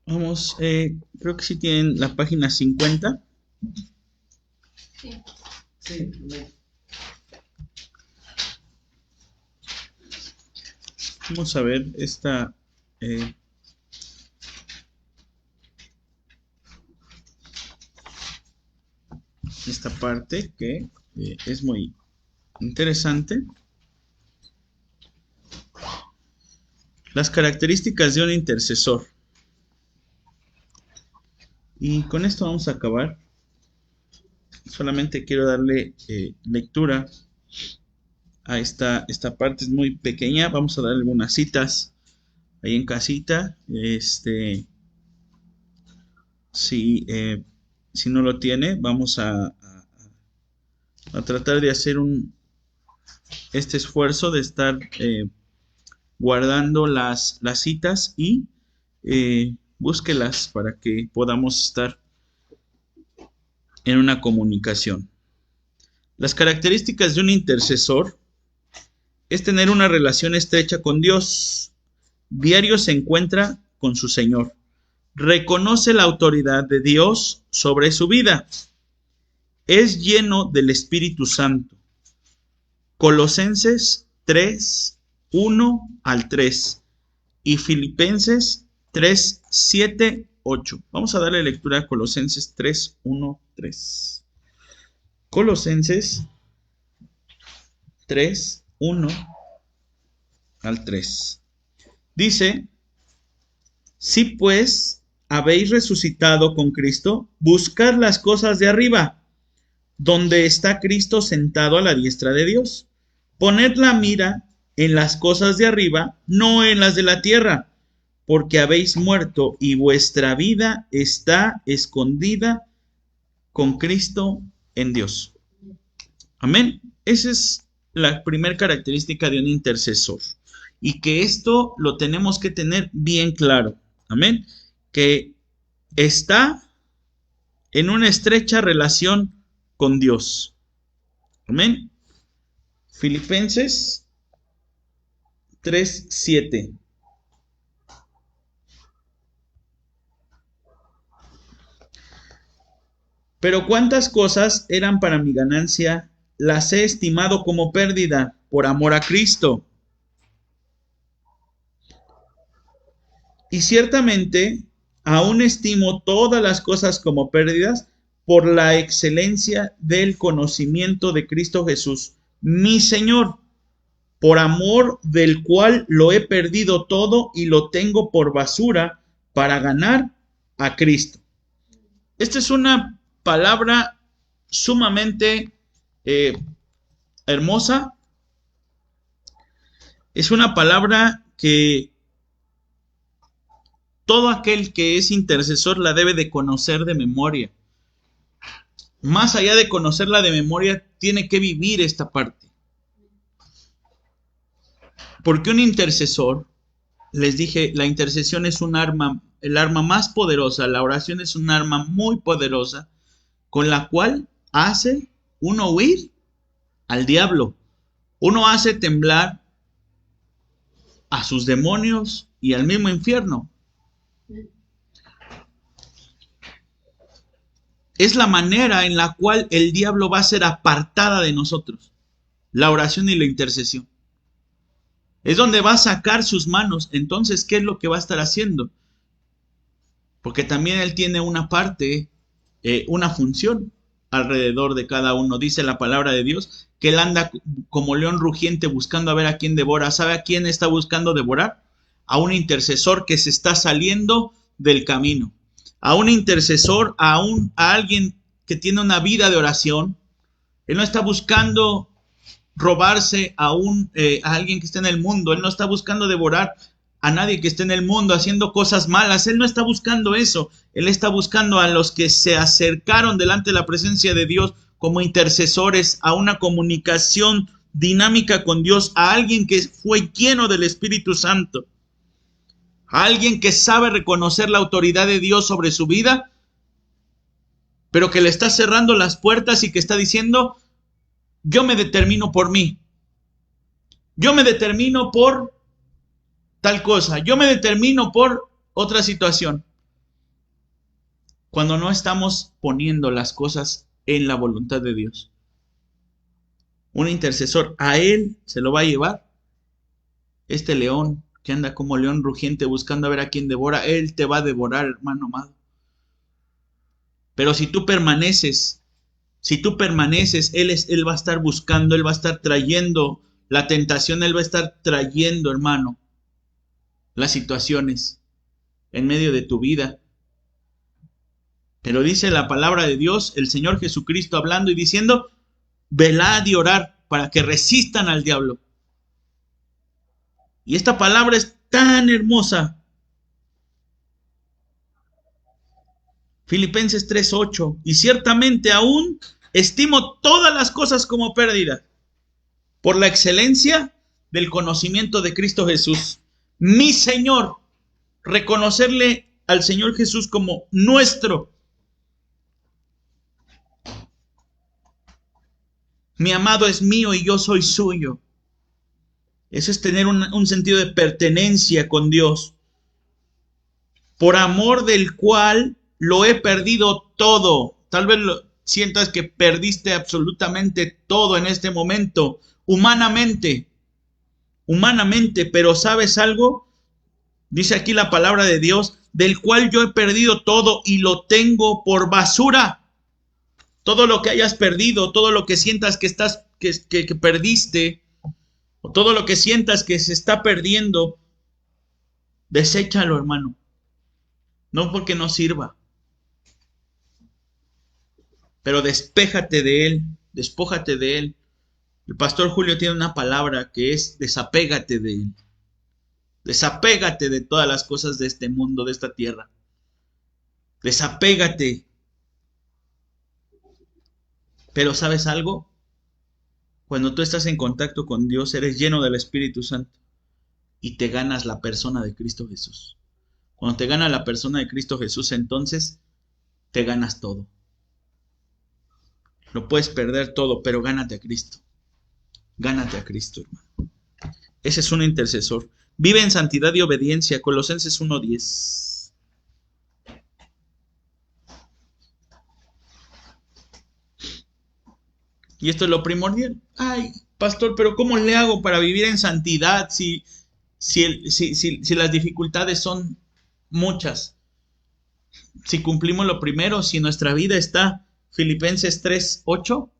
Vamos, creo que sí tienen la página 50. Sí. Sí. Vamos a ver esta parte que es muy interesante. Las características de un intercesor. Y con esto vamos a acabar. Solamente quiero darle lectura a esta parte. Es muy pequeña. Vamos a dar algunas citas ahí en casita. Si no lo tiene, vamos a tratar de hacer este esfuerzo de estar guardando las citas y búsquelas para que podamos estar en una comunicación. Las características de un intercesor es tener una relación estrecha con Dios. Diario se encuentra con su Señor. Reconoce la autoridad de Dios sobre su vida. Es lleno del Espíritu Santo. Colosenses 3, 1 al 3 y Filipenses 3, 7, 8. Vamos a darle lectura a Colosenses 3, 1, 3. Colosenses 3, 1 al 3. Dice: si pues habéis resucitado con Cristo, buscad las cosas de arriba, donde está Cristo sentado a la diestra de Dios. Poned la mira en las cosas de arriba, no en las de la tierra, porque habéis muerto y vuestra vida está escondida con Cristo en Dios. Amén. Esa es la primera característica de un intercesor. Y que esto lo tenemos que tener bien claro. Amén. Que está en una estrecha relación con Dios. Amén. Filipenses 3, 7. Pero cuántas cosas eran para mi ganancia, las he estimado como pérdida por amor a Cristo. Y ciertamente aún estimo todas las cosas como pérdidas por la excelencia del conocimiento de Cristo Jesús, mi Señor, por amor del cual lo he perdido todo y lo tengo por basura para ganar a Cristo. Esta es una palabra sumamente hermosa. Es una palabra que todo aquel que es intercesor la debe de conocer de memoria. Más allá de conocerla de memoria, tiene que vivir esta parte. Porque un intercesor, les dije, la intercesión es un arma, el arma más poderosa. La oración es un arma muy poderosa con la cual hace uno huir al diablo. Uno hace temblar a sus demonios y al mismo infierno. Es la manera en la cual el diablo va a ser apartada de nosotros. La oración y la intercesión. Es donde va a sacar sus manos. Entonces, ¿qué es lo que va a estar haciendo? Porque también él tiene una parte, una función alrededor de cada uno. Dice la palabra de Dios que él anda como león rugiente buscando a ver a quién devora. ¿Sabe a quién está buscando devorar? A un intercesor que se está saliendo del camino. A un intercesor, a alguien que tiene una vida de oración. Él no está buscando robarse a alguien que esté en el mundo. Él no está buscando devorar a nadie que esté en el mundo haciendo cosas malas. Él no está buscando eso. Él está buscando a los que se acercaron delante de la presencia de Dios como intercesores, a una comunicación dinámica con Dios, a alguien que fue lleno del Espíritu Santo, a alguien que sabe reconocer la autoridad de Dios sobre su vida, pero que le está cerrando las puertas y que está diciendo: yo me determino por mí. Yo me determino por tal cosa. Yo me determino por otra situación. cuando no estamos poniendo las cosas en la voluntad de Dios. Un intercesor, a él se lo va a llevar este león que anda como león rugiente buscando a ver a quién devora. Él te va a devorar, hermano amado. Pero si tú permaneces, él va a estar buscando, Él va a estar trayendo la tentación, Él va a estar trayendo, hermano, las situaciones en medio de tu vida. Pero dice la palabra de Dios, el Señor Jesucristo hablando y diciendo, velad y orad para que resistan al diablo. Y esta palabra es tan hermosa. Filipenses 3:8. Y ciertamente aún estimo todas las cosas como pérdida por la excelencia del conocimiento de Cristo Jesús, mi Señor. Reconocerle al Señor Jesús como nuestro. Mi amado es mío y yo soy suyo. Eso es tener un sentido de pertenencia con Dios, por amor del cual lo he perdido todo. Tal vez sientas que perdiste absolutamente todo en este momento, humanamente, pero ¿sabes algo? Dice aquí la palabra de Dios, del cual yo he perdido todo y lo tengo por basura. Todo lo que hayas perdido, todo lo que sientas que perdiste, o todo lo que sientas que se está perdiendo, deséchalo, hermano. No porque no sirva, pero despéjate de él, despójate de él. El pastor Julio tiene una palabra que es desapégate de él. Desapégate de todas las cosas de este mundo, de esta tierra. Desapégate. Pero ¿sabes algo? Cuando tú estás en contacto con Dios, eres lleno del Espíritu Santo y te ganas la persona de Cristo Jesús. Cuando te gana la persona de Cristo Jesús, entonces te ganas todo. Lo puedes perder todo, pero gánate a Cristo. Gánate a Cristo, hermano. Ese es un intercesor. Vive en santidad y obediencia. Colosenses 1:10. Y esto es lo primordial. Ay, pastor, pero ¿cómo le hago para vivir en santidad si las dificultades son muchas? Si cumplimos lo primero, si nuestra vida está, Filipenses 3:8.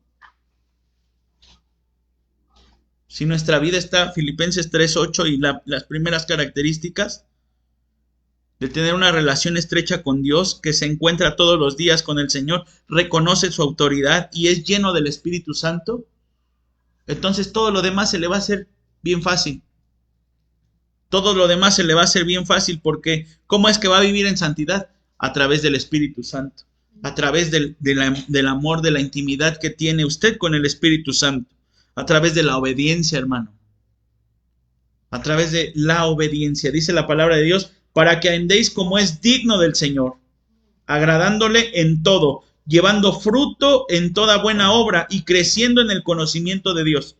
Si nuestra vida está, Filipenses 3:8, y las primeras características de tener una relación estrecha con Dios, que se encuentra todos los días con el Señor, reconoce su autoridad y es lleno del Espíritu Santo, entonces todo lo demás se le va a hacer bien fácil. Todo lo demás se le va a hacer bien fácil, porque ¿cómo es que va a vivir en santidad? A través del Espíritu Santo, a través del amor, de la intimidad que tiene usted con el Espíritu Santo, a través de la obediencia, hermano. A través de la obediencia, dice la palabra de Dios, para que andéis como es digno del Señor, agradándole en todo, llevando fruto en toda buena obra y creciendo en el conocimiento de Dios.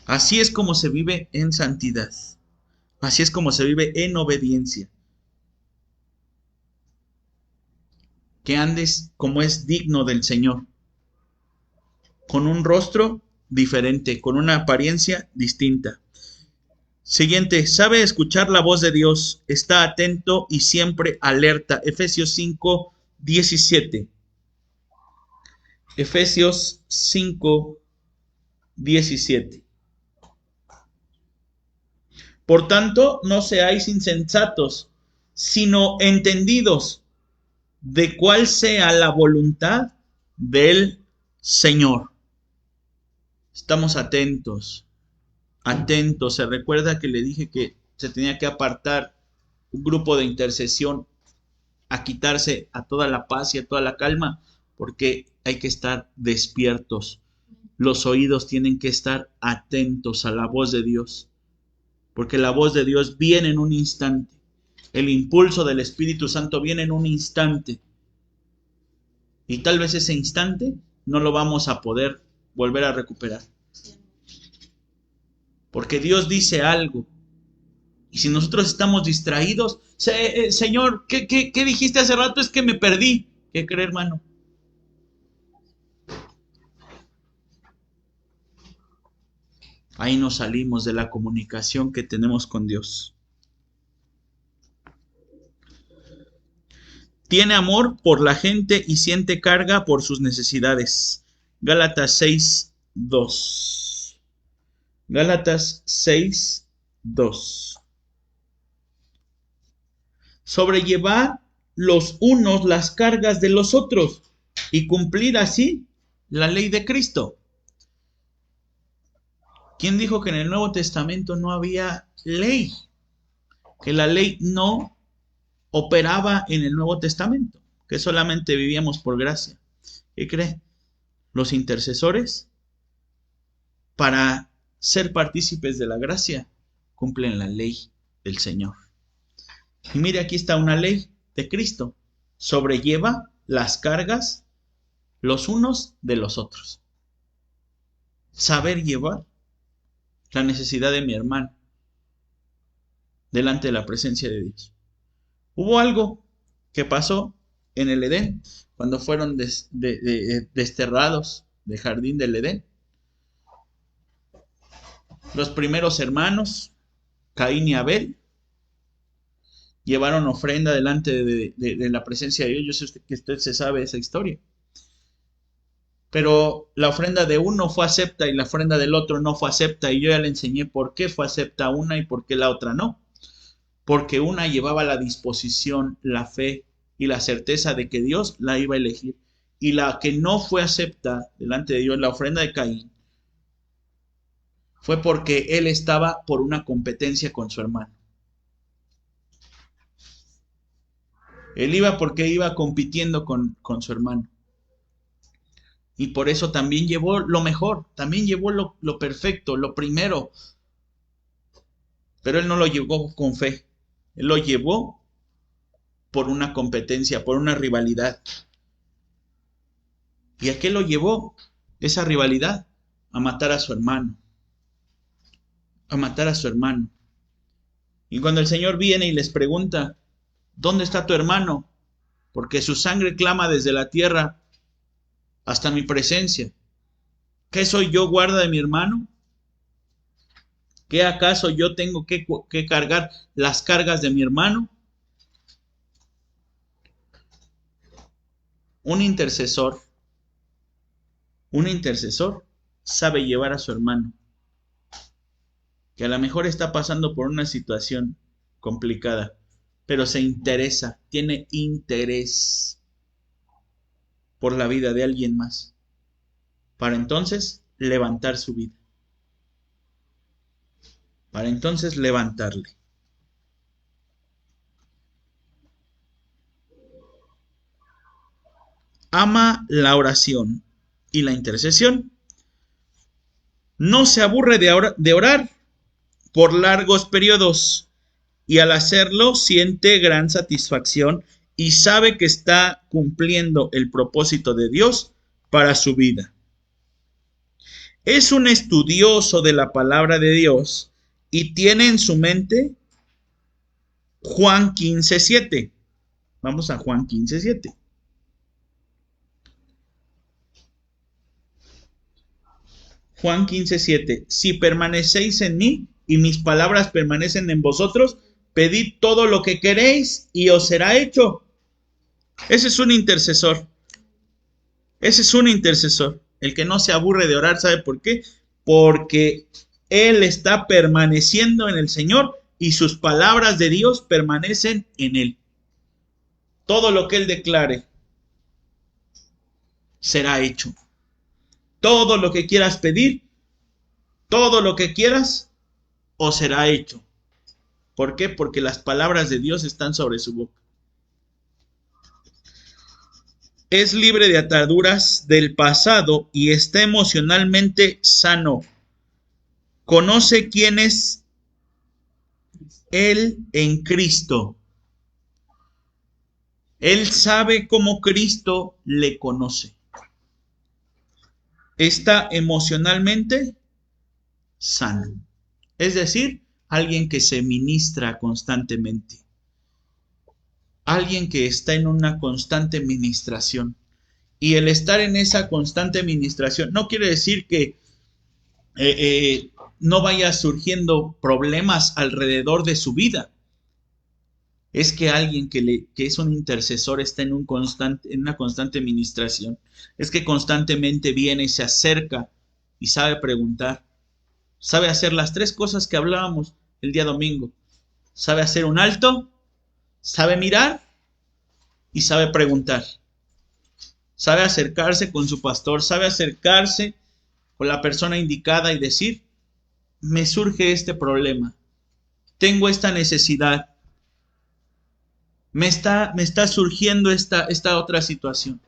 Así es como se vive en santidad. Así es como se vive en obediencia. Que andes como es digno del Señor, con un rostro diferente, con una apariencia distinta. Siguiente, sabe escuchar la voz de Dios, está atento y siempre alerta. Efesios 5:17. Efesios 5:17. Por tanto, no seáis insensatos, sino entendidos de cuál sea la voluntad del Señor. Estamos atentos. Atentos. Se recuerda que le dije que se tenía que apartar un grupo de intercesión a quitarse a toda la paz y a toda la calma, porque hay que estar despiertos. Los oídos tienen que estar atentos a la voz de Dios, porque la voz de Dios viene en un instante. El impulso del Espíritu Santo viene en un instante, y tal vez ese instante no lo vamos a poder volver a recuperar. Porque Dios dice algo Y si nosotros estamos distraídos, Señor, ¿qué dijiste hace rato? Es que me perdí. ¿Qué cree, hermano? Ahí nos salimos de la comunicación que tenemos con Dios. Tiene amor por la gente y siente carga por sus necesidades. Gálatas 6:2. Gálatas 6:2. Sobrellevar los unos las cargas de los otros y cumplir así la ley de Cristo. ¿Quién dijo que en el Nuevo Testamento no había ley? Que la ley no operaba en el Nuevo Testamento, que solamente vivíamos por gracia. ¿Qué cree? Los intercesores, para ser partícipes de la gracia, cumplen la ley del Señor. Y mire, aquí está una ley de Cristo. Sobrelleva las cargas los unos de los otros. Saber llevar la necesidad de mi hermano delante de la presencia de Dios. Hubo algo que pasó en el Edén cuando fueron desterrados del jardín del Edén. Los primeros hermanos, Caín y Abel, llevaron ofrenda delante de la presencia de Dios. Yo sé que usted se sabe esa historia. Pero la ofrenda de uno fue acepta y la ofrenda del otro no fue acepta. Y yo ya le enseñé por qué fue acepta una y por qué la otra no. Porque una llevaba la disposición, la fe y la certeza de que Dios la iba a elegir. Y la que no fue acepta delante de Dios, la ofrenda de Caín, fue porque él estaba por una competencia con su hermano. Él iba porque iba compitiendo con su hermano. Y por eso también llevó lo mejor, también llevó lo perfecto, lo primero. Pero él no lo llevó con fe. Él lo llevó por una competencia, por una rivalidad. ¿Y a qué lo llevó esa rivalidad? A matar a su hermano. A matar a su hermano. Y cuando el Señor viene y les pregunta, ¿dónde está tu hermano? Porque su sangre clama desde la tierra hasta mi presencia. ¿Qué soy yo, guarda de mi hermano? ¿Qué acaso yo tengo que cargar las cargas de mi hermano? Un intercesor sabe llevar a su hermano, que a lo mejor está pasando por una situación complicada, pero se interesa, tiene interés por la vida de alguien más, para entonces levantar su vida, para entonces levantarle. Ama la oración y la intercesión. No se aburre de orar por largos periodos y al hacerlo siente gran satisfacción y sabe que está cumpliendo el propósito de Dios para su vida. Es un estudioso de la palabra de Dios y tiene en su mente Juan 15:7. Vamos a Juan 15:7. Juan 15:7. Si permanecéis en mí y mis palabras permanecen en vosotros, pedid todo lo que queréis y os será hecho. Ese es un intercesor. Ese es un intercesor. El que no se aburre de orar, ¿sabe por qué? Porque él está permaneciendo en el Señor y sus palabras de Dios permanecen en él. Todo lo que él declare será hecho. Todo lo que quieras pedir, todo lo que quieras, os será hecho. ¿Por qué? Porque las palabras de Dios están sobre su boca. Es libre de ataduras del pasado y está emocionalmente sano. Conoce quién es Él en Cristo. Él sabe cómo Cristo le conoce. Está emocionalmente sano. Es decir, alguien que se ministra constantemente, alguien que está en una constante ministración. Y el estar en esa constante ministración no quiere decir que no vaya surgiendo problemas alrededor de su vida. Es que alguien que es un intercesor está en una constante ministración. Es que constantemente viene y se acerca y sabe preguntar. Sabe hacer las 3 cosas que hablábamos el día domingo. Sabe hacer un alto, sabe mirar y sabe preguntar. Sabe acercarse con su pastor, sabe acercarse con la persona indicada y decir, me surge este problema, tengo esta necesidad, me está surgiendo esta otra situación.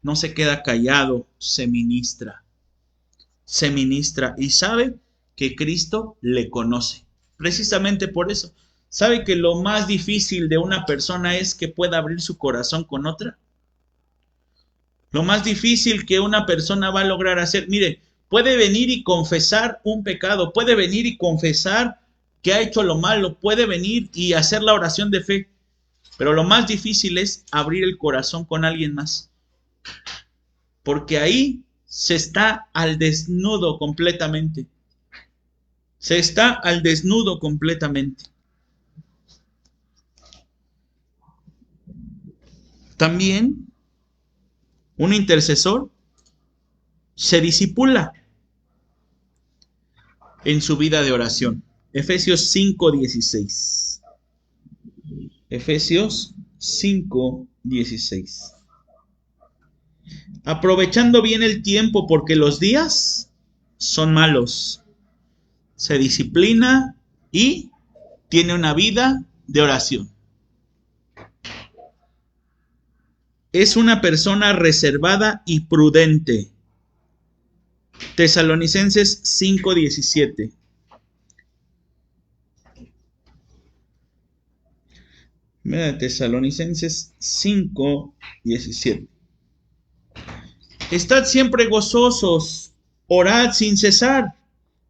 No se queda callado, se ministra y sabe que Cristo le conoce. Precisamente por eso, sabe que lo más difícil de una persona es que pueda abrir su corazón con otra. Lo más difícil que una persona va a lograr hacer, mire, puede venir y confesar un pecado, puede venir y confesar que ha hecho lo malo, puede venir y hacer la oración de fe, pero lo más difícil es abrir el corazón con alguien más, porque ahí se está al desnudo completamente. Se está al desnudo completamente. También un intercesor se discipula en su vida de oración. Efesios 5:16. Efesios 5:16. Aprovechando bien el tiempo porque los días son malos. Se disciplina y tiene una vida de oración. Es una persona reservada y prudente. Tesalonicenses 5:17. Mira, Tesalonicenses 5:17. Estad siempre gozosos, orad sin cesar,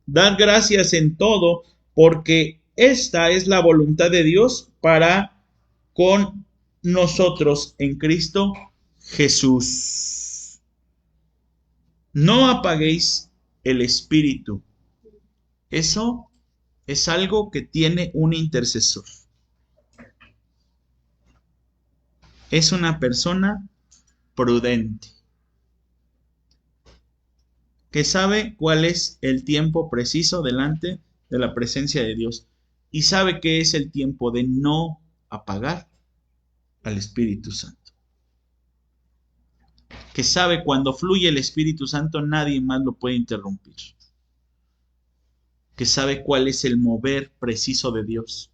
dad gracias en todo, porque esta es la voluntad de Dios para con nosotros en Cristo Jesús. No apaguéis el espíritu. Eso es algo que tiene un intercesor. Es una persona prudente, que sabe cuál es el tiempo preciso delante de la presencia de Dios y sabe que es el tiempo de no apagar al Espíritu Santo. Que sabe cuando fluye el Espíritu Santo nadie más lo puede interrumpir. Que sabe cuál es el mover preciso de Dios.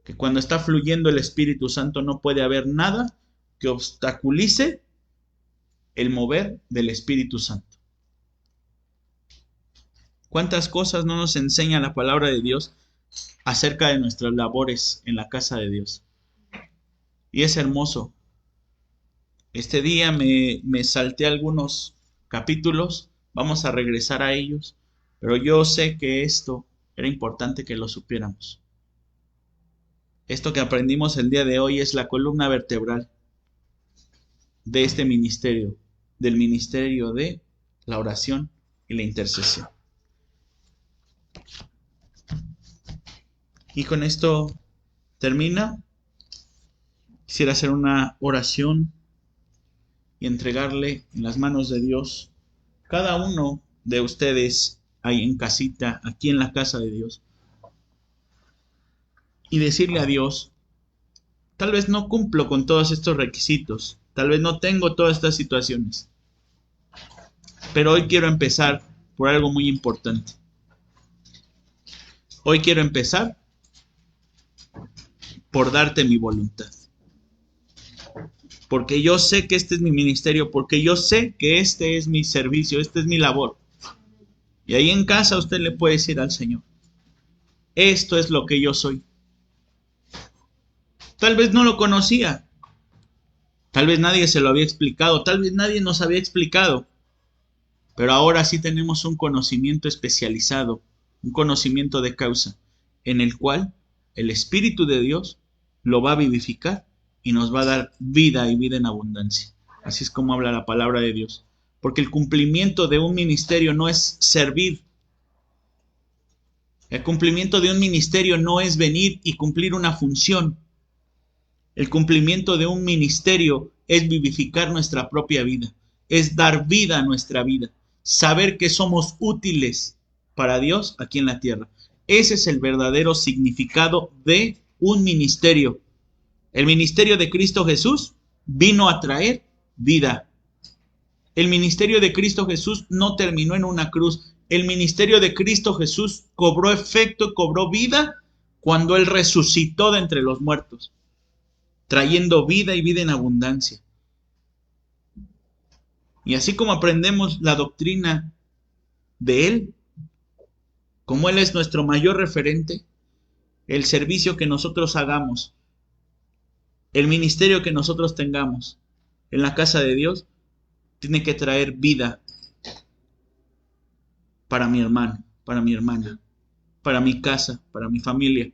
Que cuando está fluyendo el Espíritu Santo no puede haber nada que obstaculice el mover del Espíritu Santo. ¿Cuántas cosas no nos enseña la palabra de Dios acerca de nuestras labores en la casa de Dios? Y es hermoso. Este día me salté algunos capítulos, vamos a regresar a ellos, pero yo sé que esto era importante que lo supiéramos. Esto que aprendimos el día de hoy es la columna vertebral de este ministerio, del ministerio de la oración y la intercesión. Y con esto termina. Quisiera hacer una oración y entregarle en las manos de Dios cada uno de ustedes ahí en casita, aquí en la casa de Dios. Y decirle a Dios, tal vez no cumplo con todos estos requisitos, tal vez no tengo todas estas situaciones, pero hoy quiero empezar por algo muy importante. Hoy quiero empezar por darte mi voluntad. Porque yo sé que este es mi ministerio, porque yo sé que este es mi servicio, esta es mi labor. Y ahí en casa usted le puede decir al Señor, esto es lo que yo soy. Tal vez no lo conocía, tal vez nadie se lo había explicado, tal vez nadie nos había explicado, pero ahora sí tenemos un conocimiento especializado un conocimiento de causa, en el cual el Espíritu de Dios lo va a vivificar y nos va a dar vida y vida en abundancia. Así es como habla la palabra de Dios. Porque el cumplimiento de un ministerio no es servir. El cumplimiento de un ministerio no es venir y cumplir una función. El cumplimiento de un ministerio es vivificar nuestra propia vida. Es dar vida a nuestra vida. Saber que somos útiles para Dios aquí en la tierra. Ese es el verdadero significado de un ministerio. El ministerio de Cristo Jesús vino a traer vida. El ministerio de Cristo Jesús no terminó en una cruz. El ministerio de Cristo Jesús cobró efecto, cobró vida cuando Él resucitó de entre los muertos, trayendo vida y vida en abundancia. Y así como aprendemos la doctrina de Él, como Él es nuestro mayor referente, el servicio que nosotros hagamos, el ministerio que nosotros tengamos en la casa de Dios, tiene que traer vida para mi hermano, para mi hermana, para mi casa, para mi familia,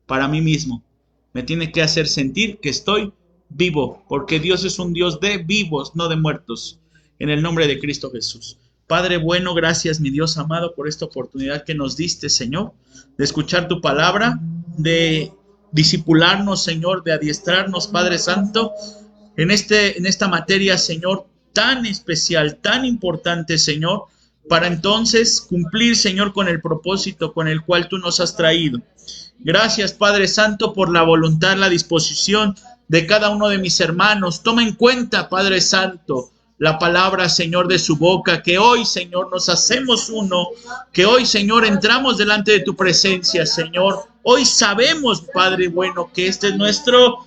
para mí mismo. Me tiene que hacer sentir que estoy vivo, porque Dios es un Dios de vivos, no de muertos. En el nombre de Cristo Jesús. Padre bueno, gracias, mi Dios amado, por esta oportunidad que nos diste, Señor, de escuchar tu palabra, de discipularnos, Señor, de adiestrarnos, Padre Santo, en esta materia, Señor, tan especial, tan importante, Señor, para entonces cumplir, Señor, con el propósito con el cual tú nos has traído. Gracias, Padre Santo, por la voluntad, la disposición de cada uno de mis hermanos. Toma en cuenta, Padre Santo, la palabra, Señor, de su boca, que hoy, Señor, nos hacemos uno, que hoy, Señor, entramos delante de tu presencia, Señor. Hoy sabemos, Padre bueno, que este es nuestro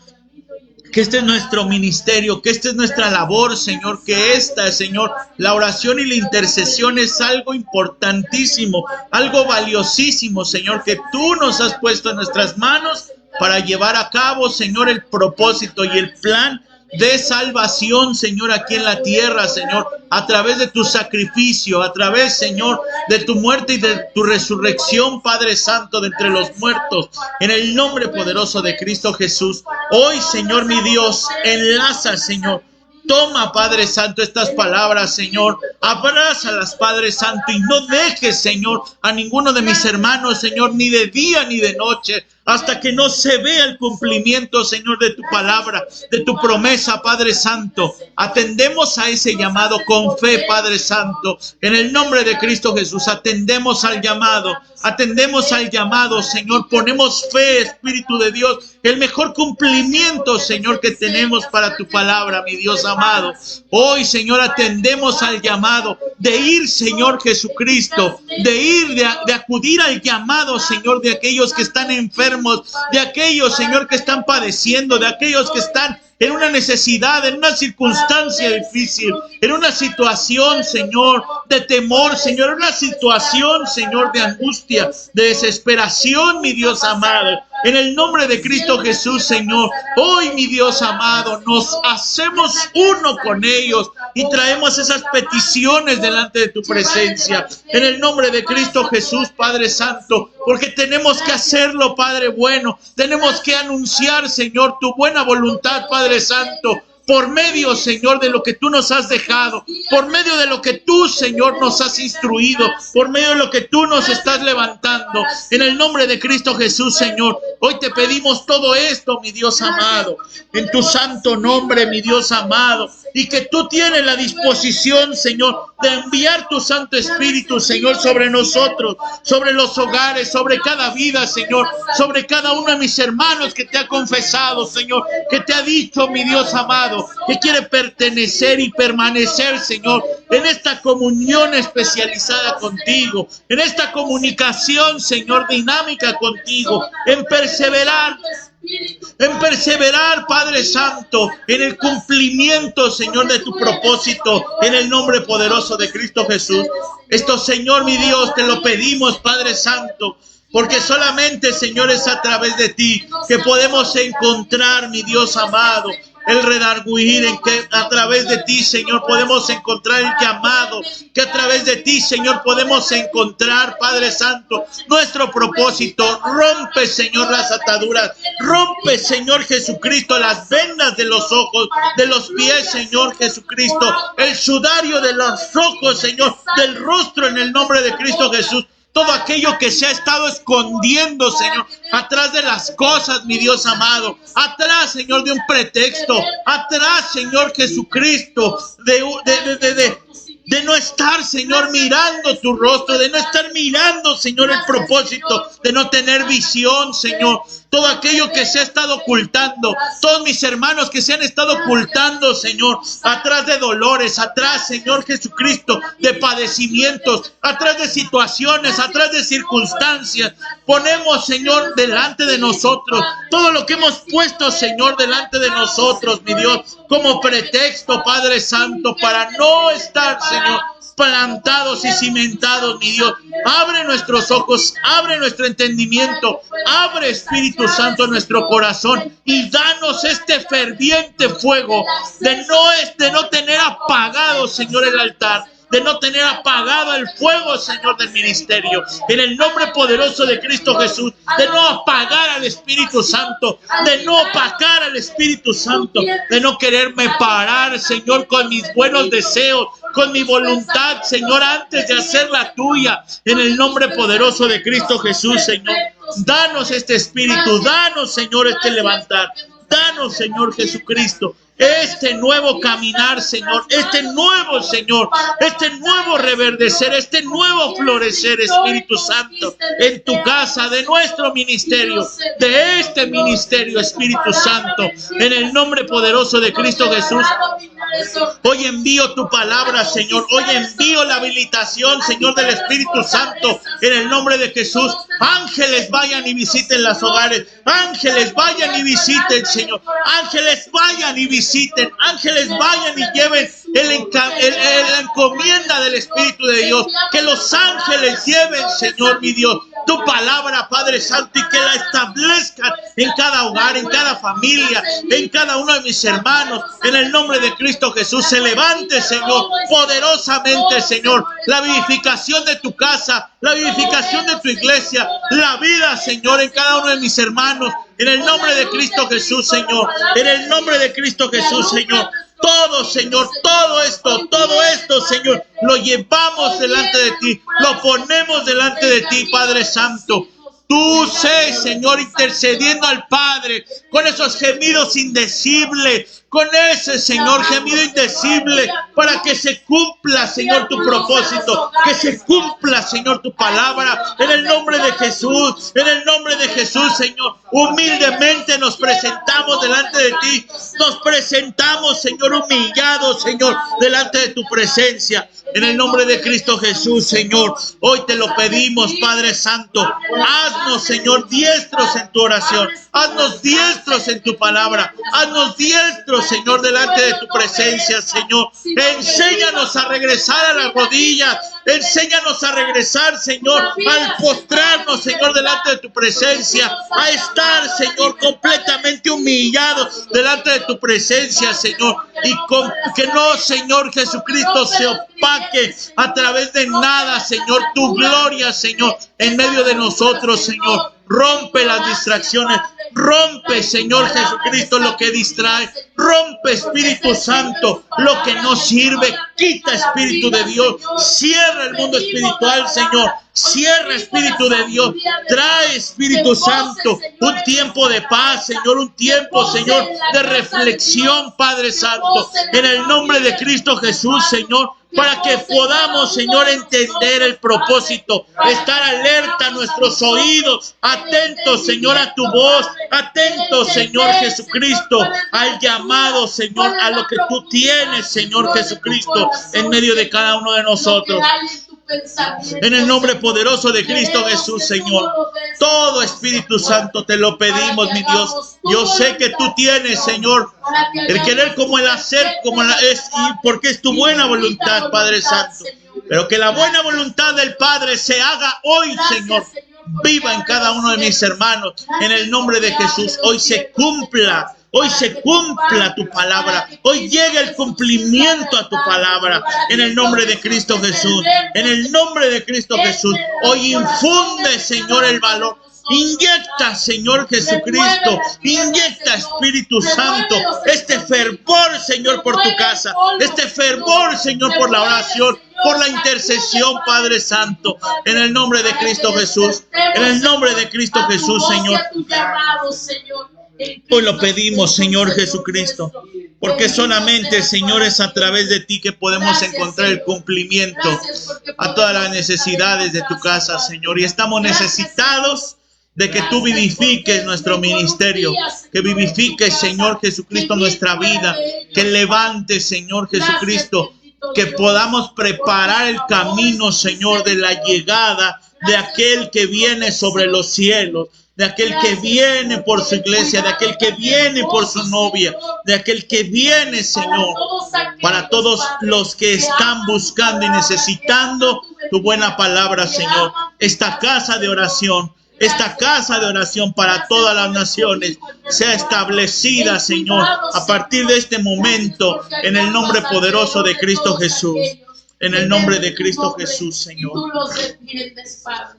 ministerio, que esta es nuestra labor, Señor, que esta, Señor, la oración y la intercesión es algo importantísimo, algo valiosísimo, Señor, que tú nos has puesto en nuestras manos para llevar a cabo, Señor, el propósito y el plan de salvación, Señor, aquí en la tierra, Señor, a través de tu sacrificio, a través, Señor, de tu muerte y de tu resurrección, Padre Santo, de entre los muertos, en el nombre poderoso de Cristo Jesús. Hoy, Señor, mi Dios, enlaza, Señor. Toma, Padre Santo, estas palabras, Señor. Abrázalas, Padre Santo, y no dejes, Señor, a ninguno de mis hermanos, Señor, ni de día ni de noche, hasta que no se vea el cumplimiento, Señor, de tu palabra, de tu promesa, Padre Santo. Atendemos a ese llamado con fe, Padre Santo. En el nombre de Cristo Jesús, atendemos al llamado, Señor. Ponemos fe, Espíritu de Dios, el mejor cumplimiento, Señor, que tenemos para tu palabra, mi Dios amado. Hoy, Señor, atendemos al llamado de ir, Señor Jesucristo, de acudir al llamado, Señor, de aquellos que están enfermos, de aquellos, Señor, que están padeciendo, de aquellos que están en una necesidad, en una circunstancia difícil, en una situación, Señor, de temor, Señor, en una situación, Señor, de angustia, de desesperación, mi Dios amado. En el nombre de Cristo Jesús, Señor, hoy, mi Dios amado, nos hacemos uno con ellos y traemos esas peticiones delante de tu presencia. En el nombre de Cristo Jesús, Padre Santo, porque tenemos que hacerlo, Padre bueno. Tenemos que anunciar, Señor, tu buena voluntad, Padre Santo, por medio, Señor, de lo que tú nos has dejado, por medio de lo que tú, Señor, nos has instruido, por medio de lo que tú nos estás levantando. En el nombre de Cristo Jesús, Señor, hoy te pedimos todo esto, mi Dios amado, en tu santo nombre, mi Dios amado, y que tú tienes la disposición, Señor, de enviar tu Santo Espíritu, Señor, sobre nosotros, sobre los hogares, sobre cada vida, Señor, sobre cada uno de mis hermanos que te ha confesado, Señor, que te ha dicho, mi Dios amado, que quiere pertenecer y permanecer, Señor, en esta comunión especializada contigo, en esta comunicación, Señor, dinámica contigo, en perseverar, Padre Santo, en el cumplimiento, Señor, de tu propósito, en el nombre poderoso de Cristo Jesús. Esto, Señor, mi Dios, te lo pedimos, Padre Santo, porque solamente, Señor, es a través de ti que podemos encontrar, mi Dios amado, el redarguir, en que a través de ti, Señor, podemos encontrar el llamado, que a través de ti, Señor, podemos encontrar, Padre Santo, nuestro propósito. Rompe, Señor, las ataduras, rompe, Señor Jesucristo, las vendas de los ojos, de los pies, Señor Jesucristo, el sudario de los ojos, Señor, del rostro, en el nombre de Cristo Jesús. Todo aquello que se ha estado escondiendo, Señor, atrás de las cosas, mi Dios amado, atrás, Señor, de un pretexto, atrás, Señor Jesucristo, de no estar, Señor, mirando tu rostro, de no estar mirando, Señor, el propósito, de no tener visión, Señor. Todo aquello que se ha estado ocultando, todos mis hermanos que se han estado ocultando, Señor, atrás de dolores, atrás, Señor Jesucristo, de padecimientos, atrás de situaciones, atrás de circunstancias. Ponemos, Señor, delante de nosotros todo lo que hemos puesto, Señor, delante de nosotros, mi Dios, como pretexto, Padre Santo, para no estar, Señor, plantados y cimentados, mi Dios. Abre nuestros ojos, abre nuestro entendimiento, abre, Espíritu Santo, nuestro corazón y danos este ferviente fuego de no tener apagado, Señor, el altar, de no tener apagado el fuego, Señor, del ministerio. En el nombre poderoso de Cristo Jesús, de no apagar al Espíritu Santo, de no apagar al Espíritu Santo, de no quererme parar, Señor, con mis buenos deseos, con mi voluntad, Señor, antes de hacer la tuya. En el nombre poderoso de Cristo Jesús, Señor, danos este espíritu, danos, Señor, este levantar, danos, Señor Jesucristo, este nuevo caminar, Señor, este nuevo, Señor, este nuevo reverdecer, este nuevo florecer, Espíritu Santo, en tu casa, de nuestro ministerio, de este ministerio, Espíritu Santo, en el nombre poderoso de Cristo Jesús. Hoy envío tu palabra, Señor, hoy envío la habilitación, Señor, del Espíritu Santo, en el nombre de Jesús. Ángeles vayan y visiten los hogares, ángeles vayan y visiten, Señor, ángeles vayan y visiten, ángeles vayan y lleven la encomienda del Espíritu de Dios, que los ángeles lleven, Señor, mi Dios, tu palabra, Padre Santo, y que la establezcan en cada hogar, en cada familia, en cada uno de mis hermanos, en el nombre de Cristo Jesús. Se levante, Señor, poderosamente, Señor, la vivificación de tu casa, la vivificación de tu iglesia, la vida, Señor, en cada uno de mis hermanos, en el nombre de Cristo Jesús, Señor, en el nombre de Cristo Jesús, Señor. Todo, Señor, todo esto, Señor, lo llevamos delante de ti, lo ponemos delante de ti, Padre Santo. Tú sé, Señor, intercediendo al Padre con esos gemidos indecibles, con ese, Señor, gemido indecible, para que se cumpla, Señor, tu propósito, que se cumpla, Señor, tu palabra, en el nombre de Jesús, en el nombre de Jesús, Señor. Humildemente nos presentamos delante de ti, nos presentamos, Señor, humillados, Señor, delante de tu presencia, en el nombre de Cristo Jesús, Señor. Hoy te lo pedimos, Padre Santo. Haznos, Señor, diestros en tu oración, haznos diestros en tu palabra, haznos diestros, Señor, delante de tu presencia, Señor. Enséñanos a regresar a las rodillas, enséñanos a regresar, Señor, al postrarnos, Señor, delante de tu presencia, a estar, Señor, completamente humillados delante de tu presencia, Señor, y que no, Señor Jesucristo, se opaque a través de nada, Señor, tu gloria, Señor, en medio de nosotros, Señor. Rompe las distracciones, rompe, Señor Jesucristo, lo que distrae, rompe, Espíritu Santo, lo que no sirve, quita, Espíritu de Dios, cierra el mundo espiritual, Señor, cierra, Espíritu de Dios, trae, Espíritu Santo, un tiempo de paz, Señor, un tiempo, Señor, de reflexión, Padre Santo, en el nombre de Cristo Jesús, Señor, para que podamos, Señor, entender el propósito, estar alerta a nuestros oídos, atentos, Señor, a tu voz, atentos, Señor Jesucristo, al llamado, Señor, a lo que tú tienes, Señor Jesucristo, en medio de cada uno de nosotros. En el nombre poderoso de Cristo Jesús, Señor, todo, Espíritu Santo, te lo pedimos, mi Dios. Yo sé que tú tienes, Señor, el querer como el hacer, como es, y porque es tu buena voluntad, Padre Santo. Pero que la buena voluntad del Padre se haga hoy, Señor. Viva en cada uno de mis hermanos, en el nombre de Jesús. Hoy se cumpla hoy se cumpla tu palabra, hoy llegue el cumplimiento a tu palabra, en el nombre de Cristo Jesús, en el nombre de Cristo Jesús. Hoy infunde, Señor, el valor. Inyecta, Señor Jesucristo, inyecta, Espíritu Santo, este fervor, Señor, por tu casa, este fervor, Señor, por la oración, por la intercesión, Padre Santo, en el nombre de Cristo Jesús, en el nombre de Cristo Jesús, Señor. Hoy lo pedimos, Señor Jesucristo, porque solamente, Señor, es a través de ti que podemos encontrar el cumplimiento a todas las necesidades de tu casa, Señor, y estamos necesitados de que tú vivifiques nuestro ministerio, que vivifiques, Señor Jesucristo, nuestra vida, que levantes, Señor Jesucristo, que podamos preparar el camino, Señor, de la llegada de aquel que viene sobre los cielos, de aquel que viene por su iglesia, de aquel que viene por su novia, de aquel que viene, Señor, para todos los que están buscando y necesitando tu buena palabra, Señor. Esta casa de oración para todas las naciones sea establecida, Señor, a partir de este momento, en el nombre poderoso de Cristo Jesús. En el nombre de Cristo Jesús, Señor.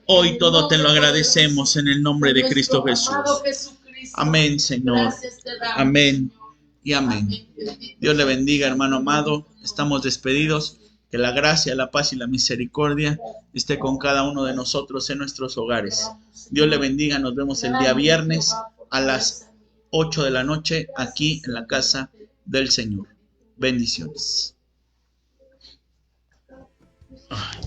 Hoy todo te lo agradecemos en el nombre de Cristo Jesús. Amén, Señor. Amén y amén. Dios le bendiga, hermano amado. Estamos despedidos. Que la gracia, la paz y la misericordia esté con cada uno de nosotros en nuestros hogares. Dios le bendiga. Nos vemos el día viernes a las 8 de la noche aquí en la casa del Señor. Bendiciones. Ay.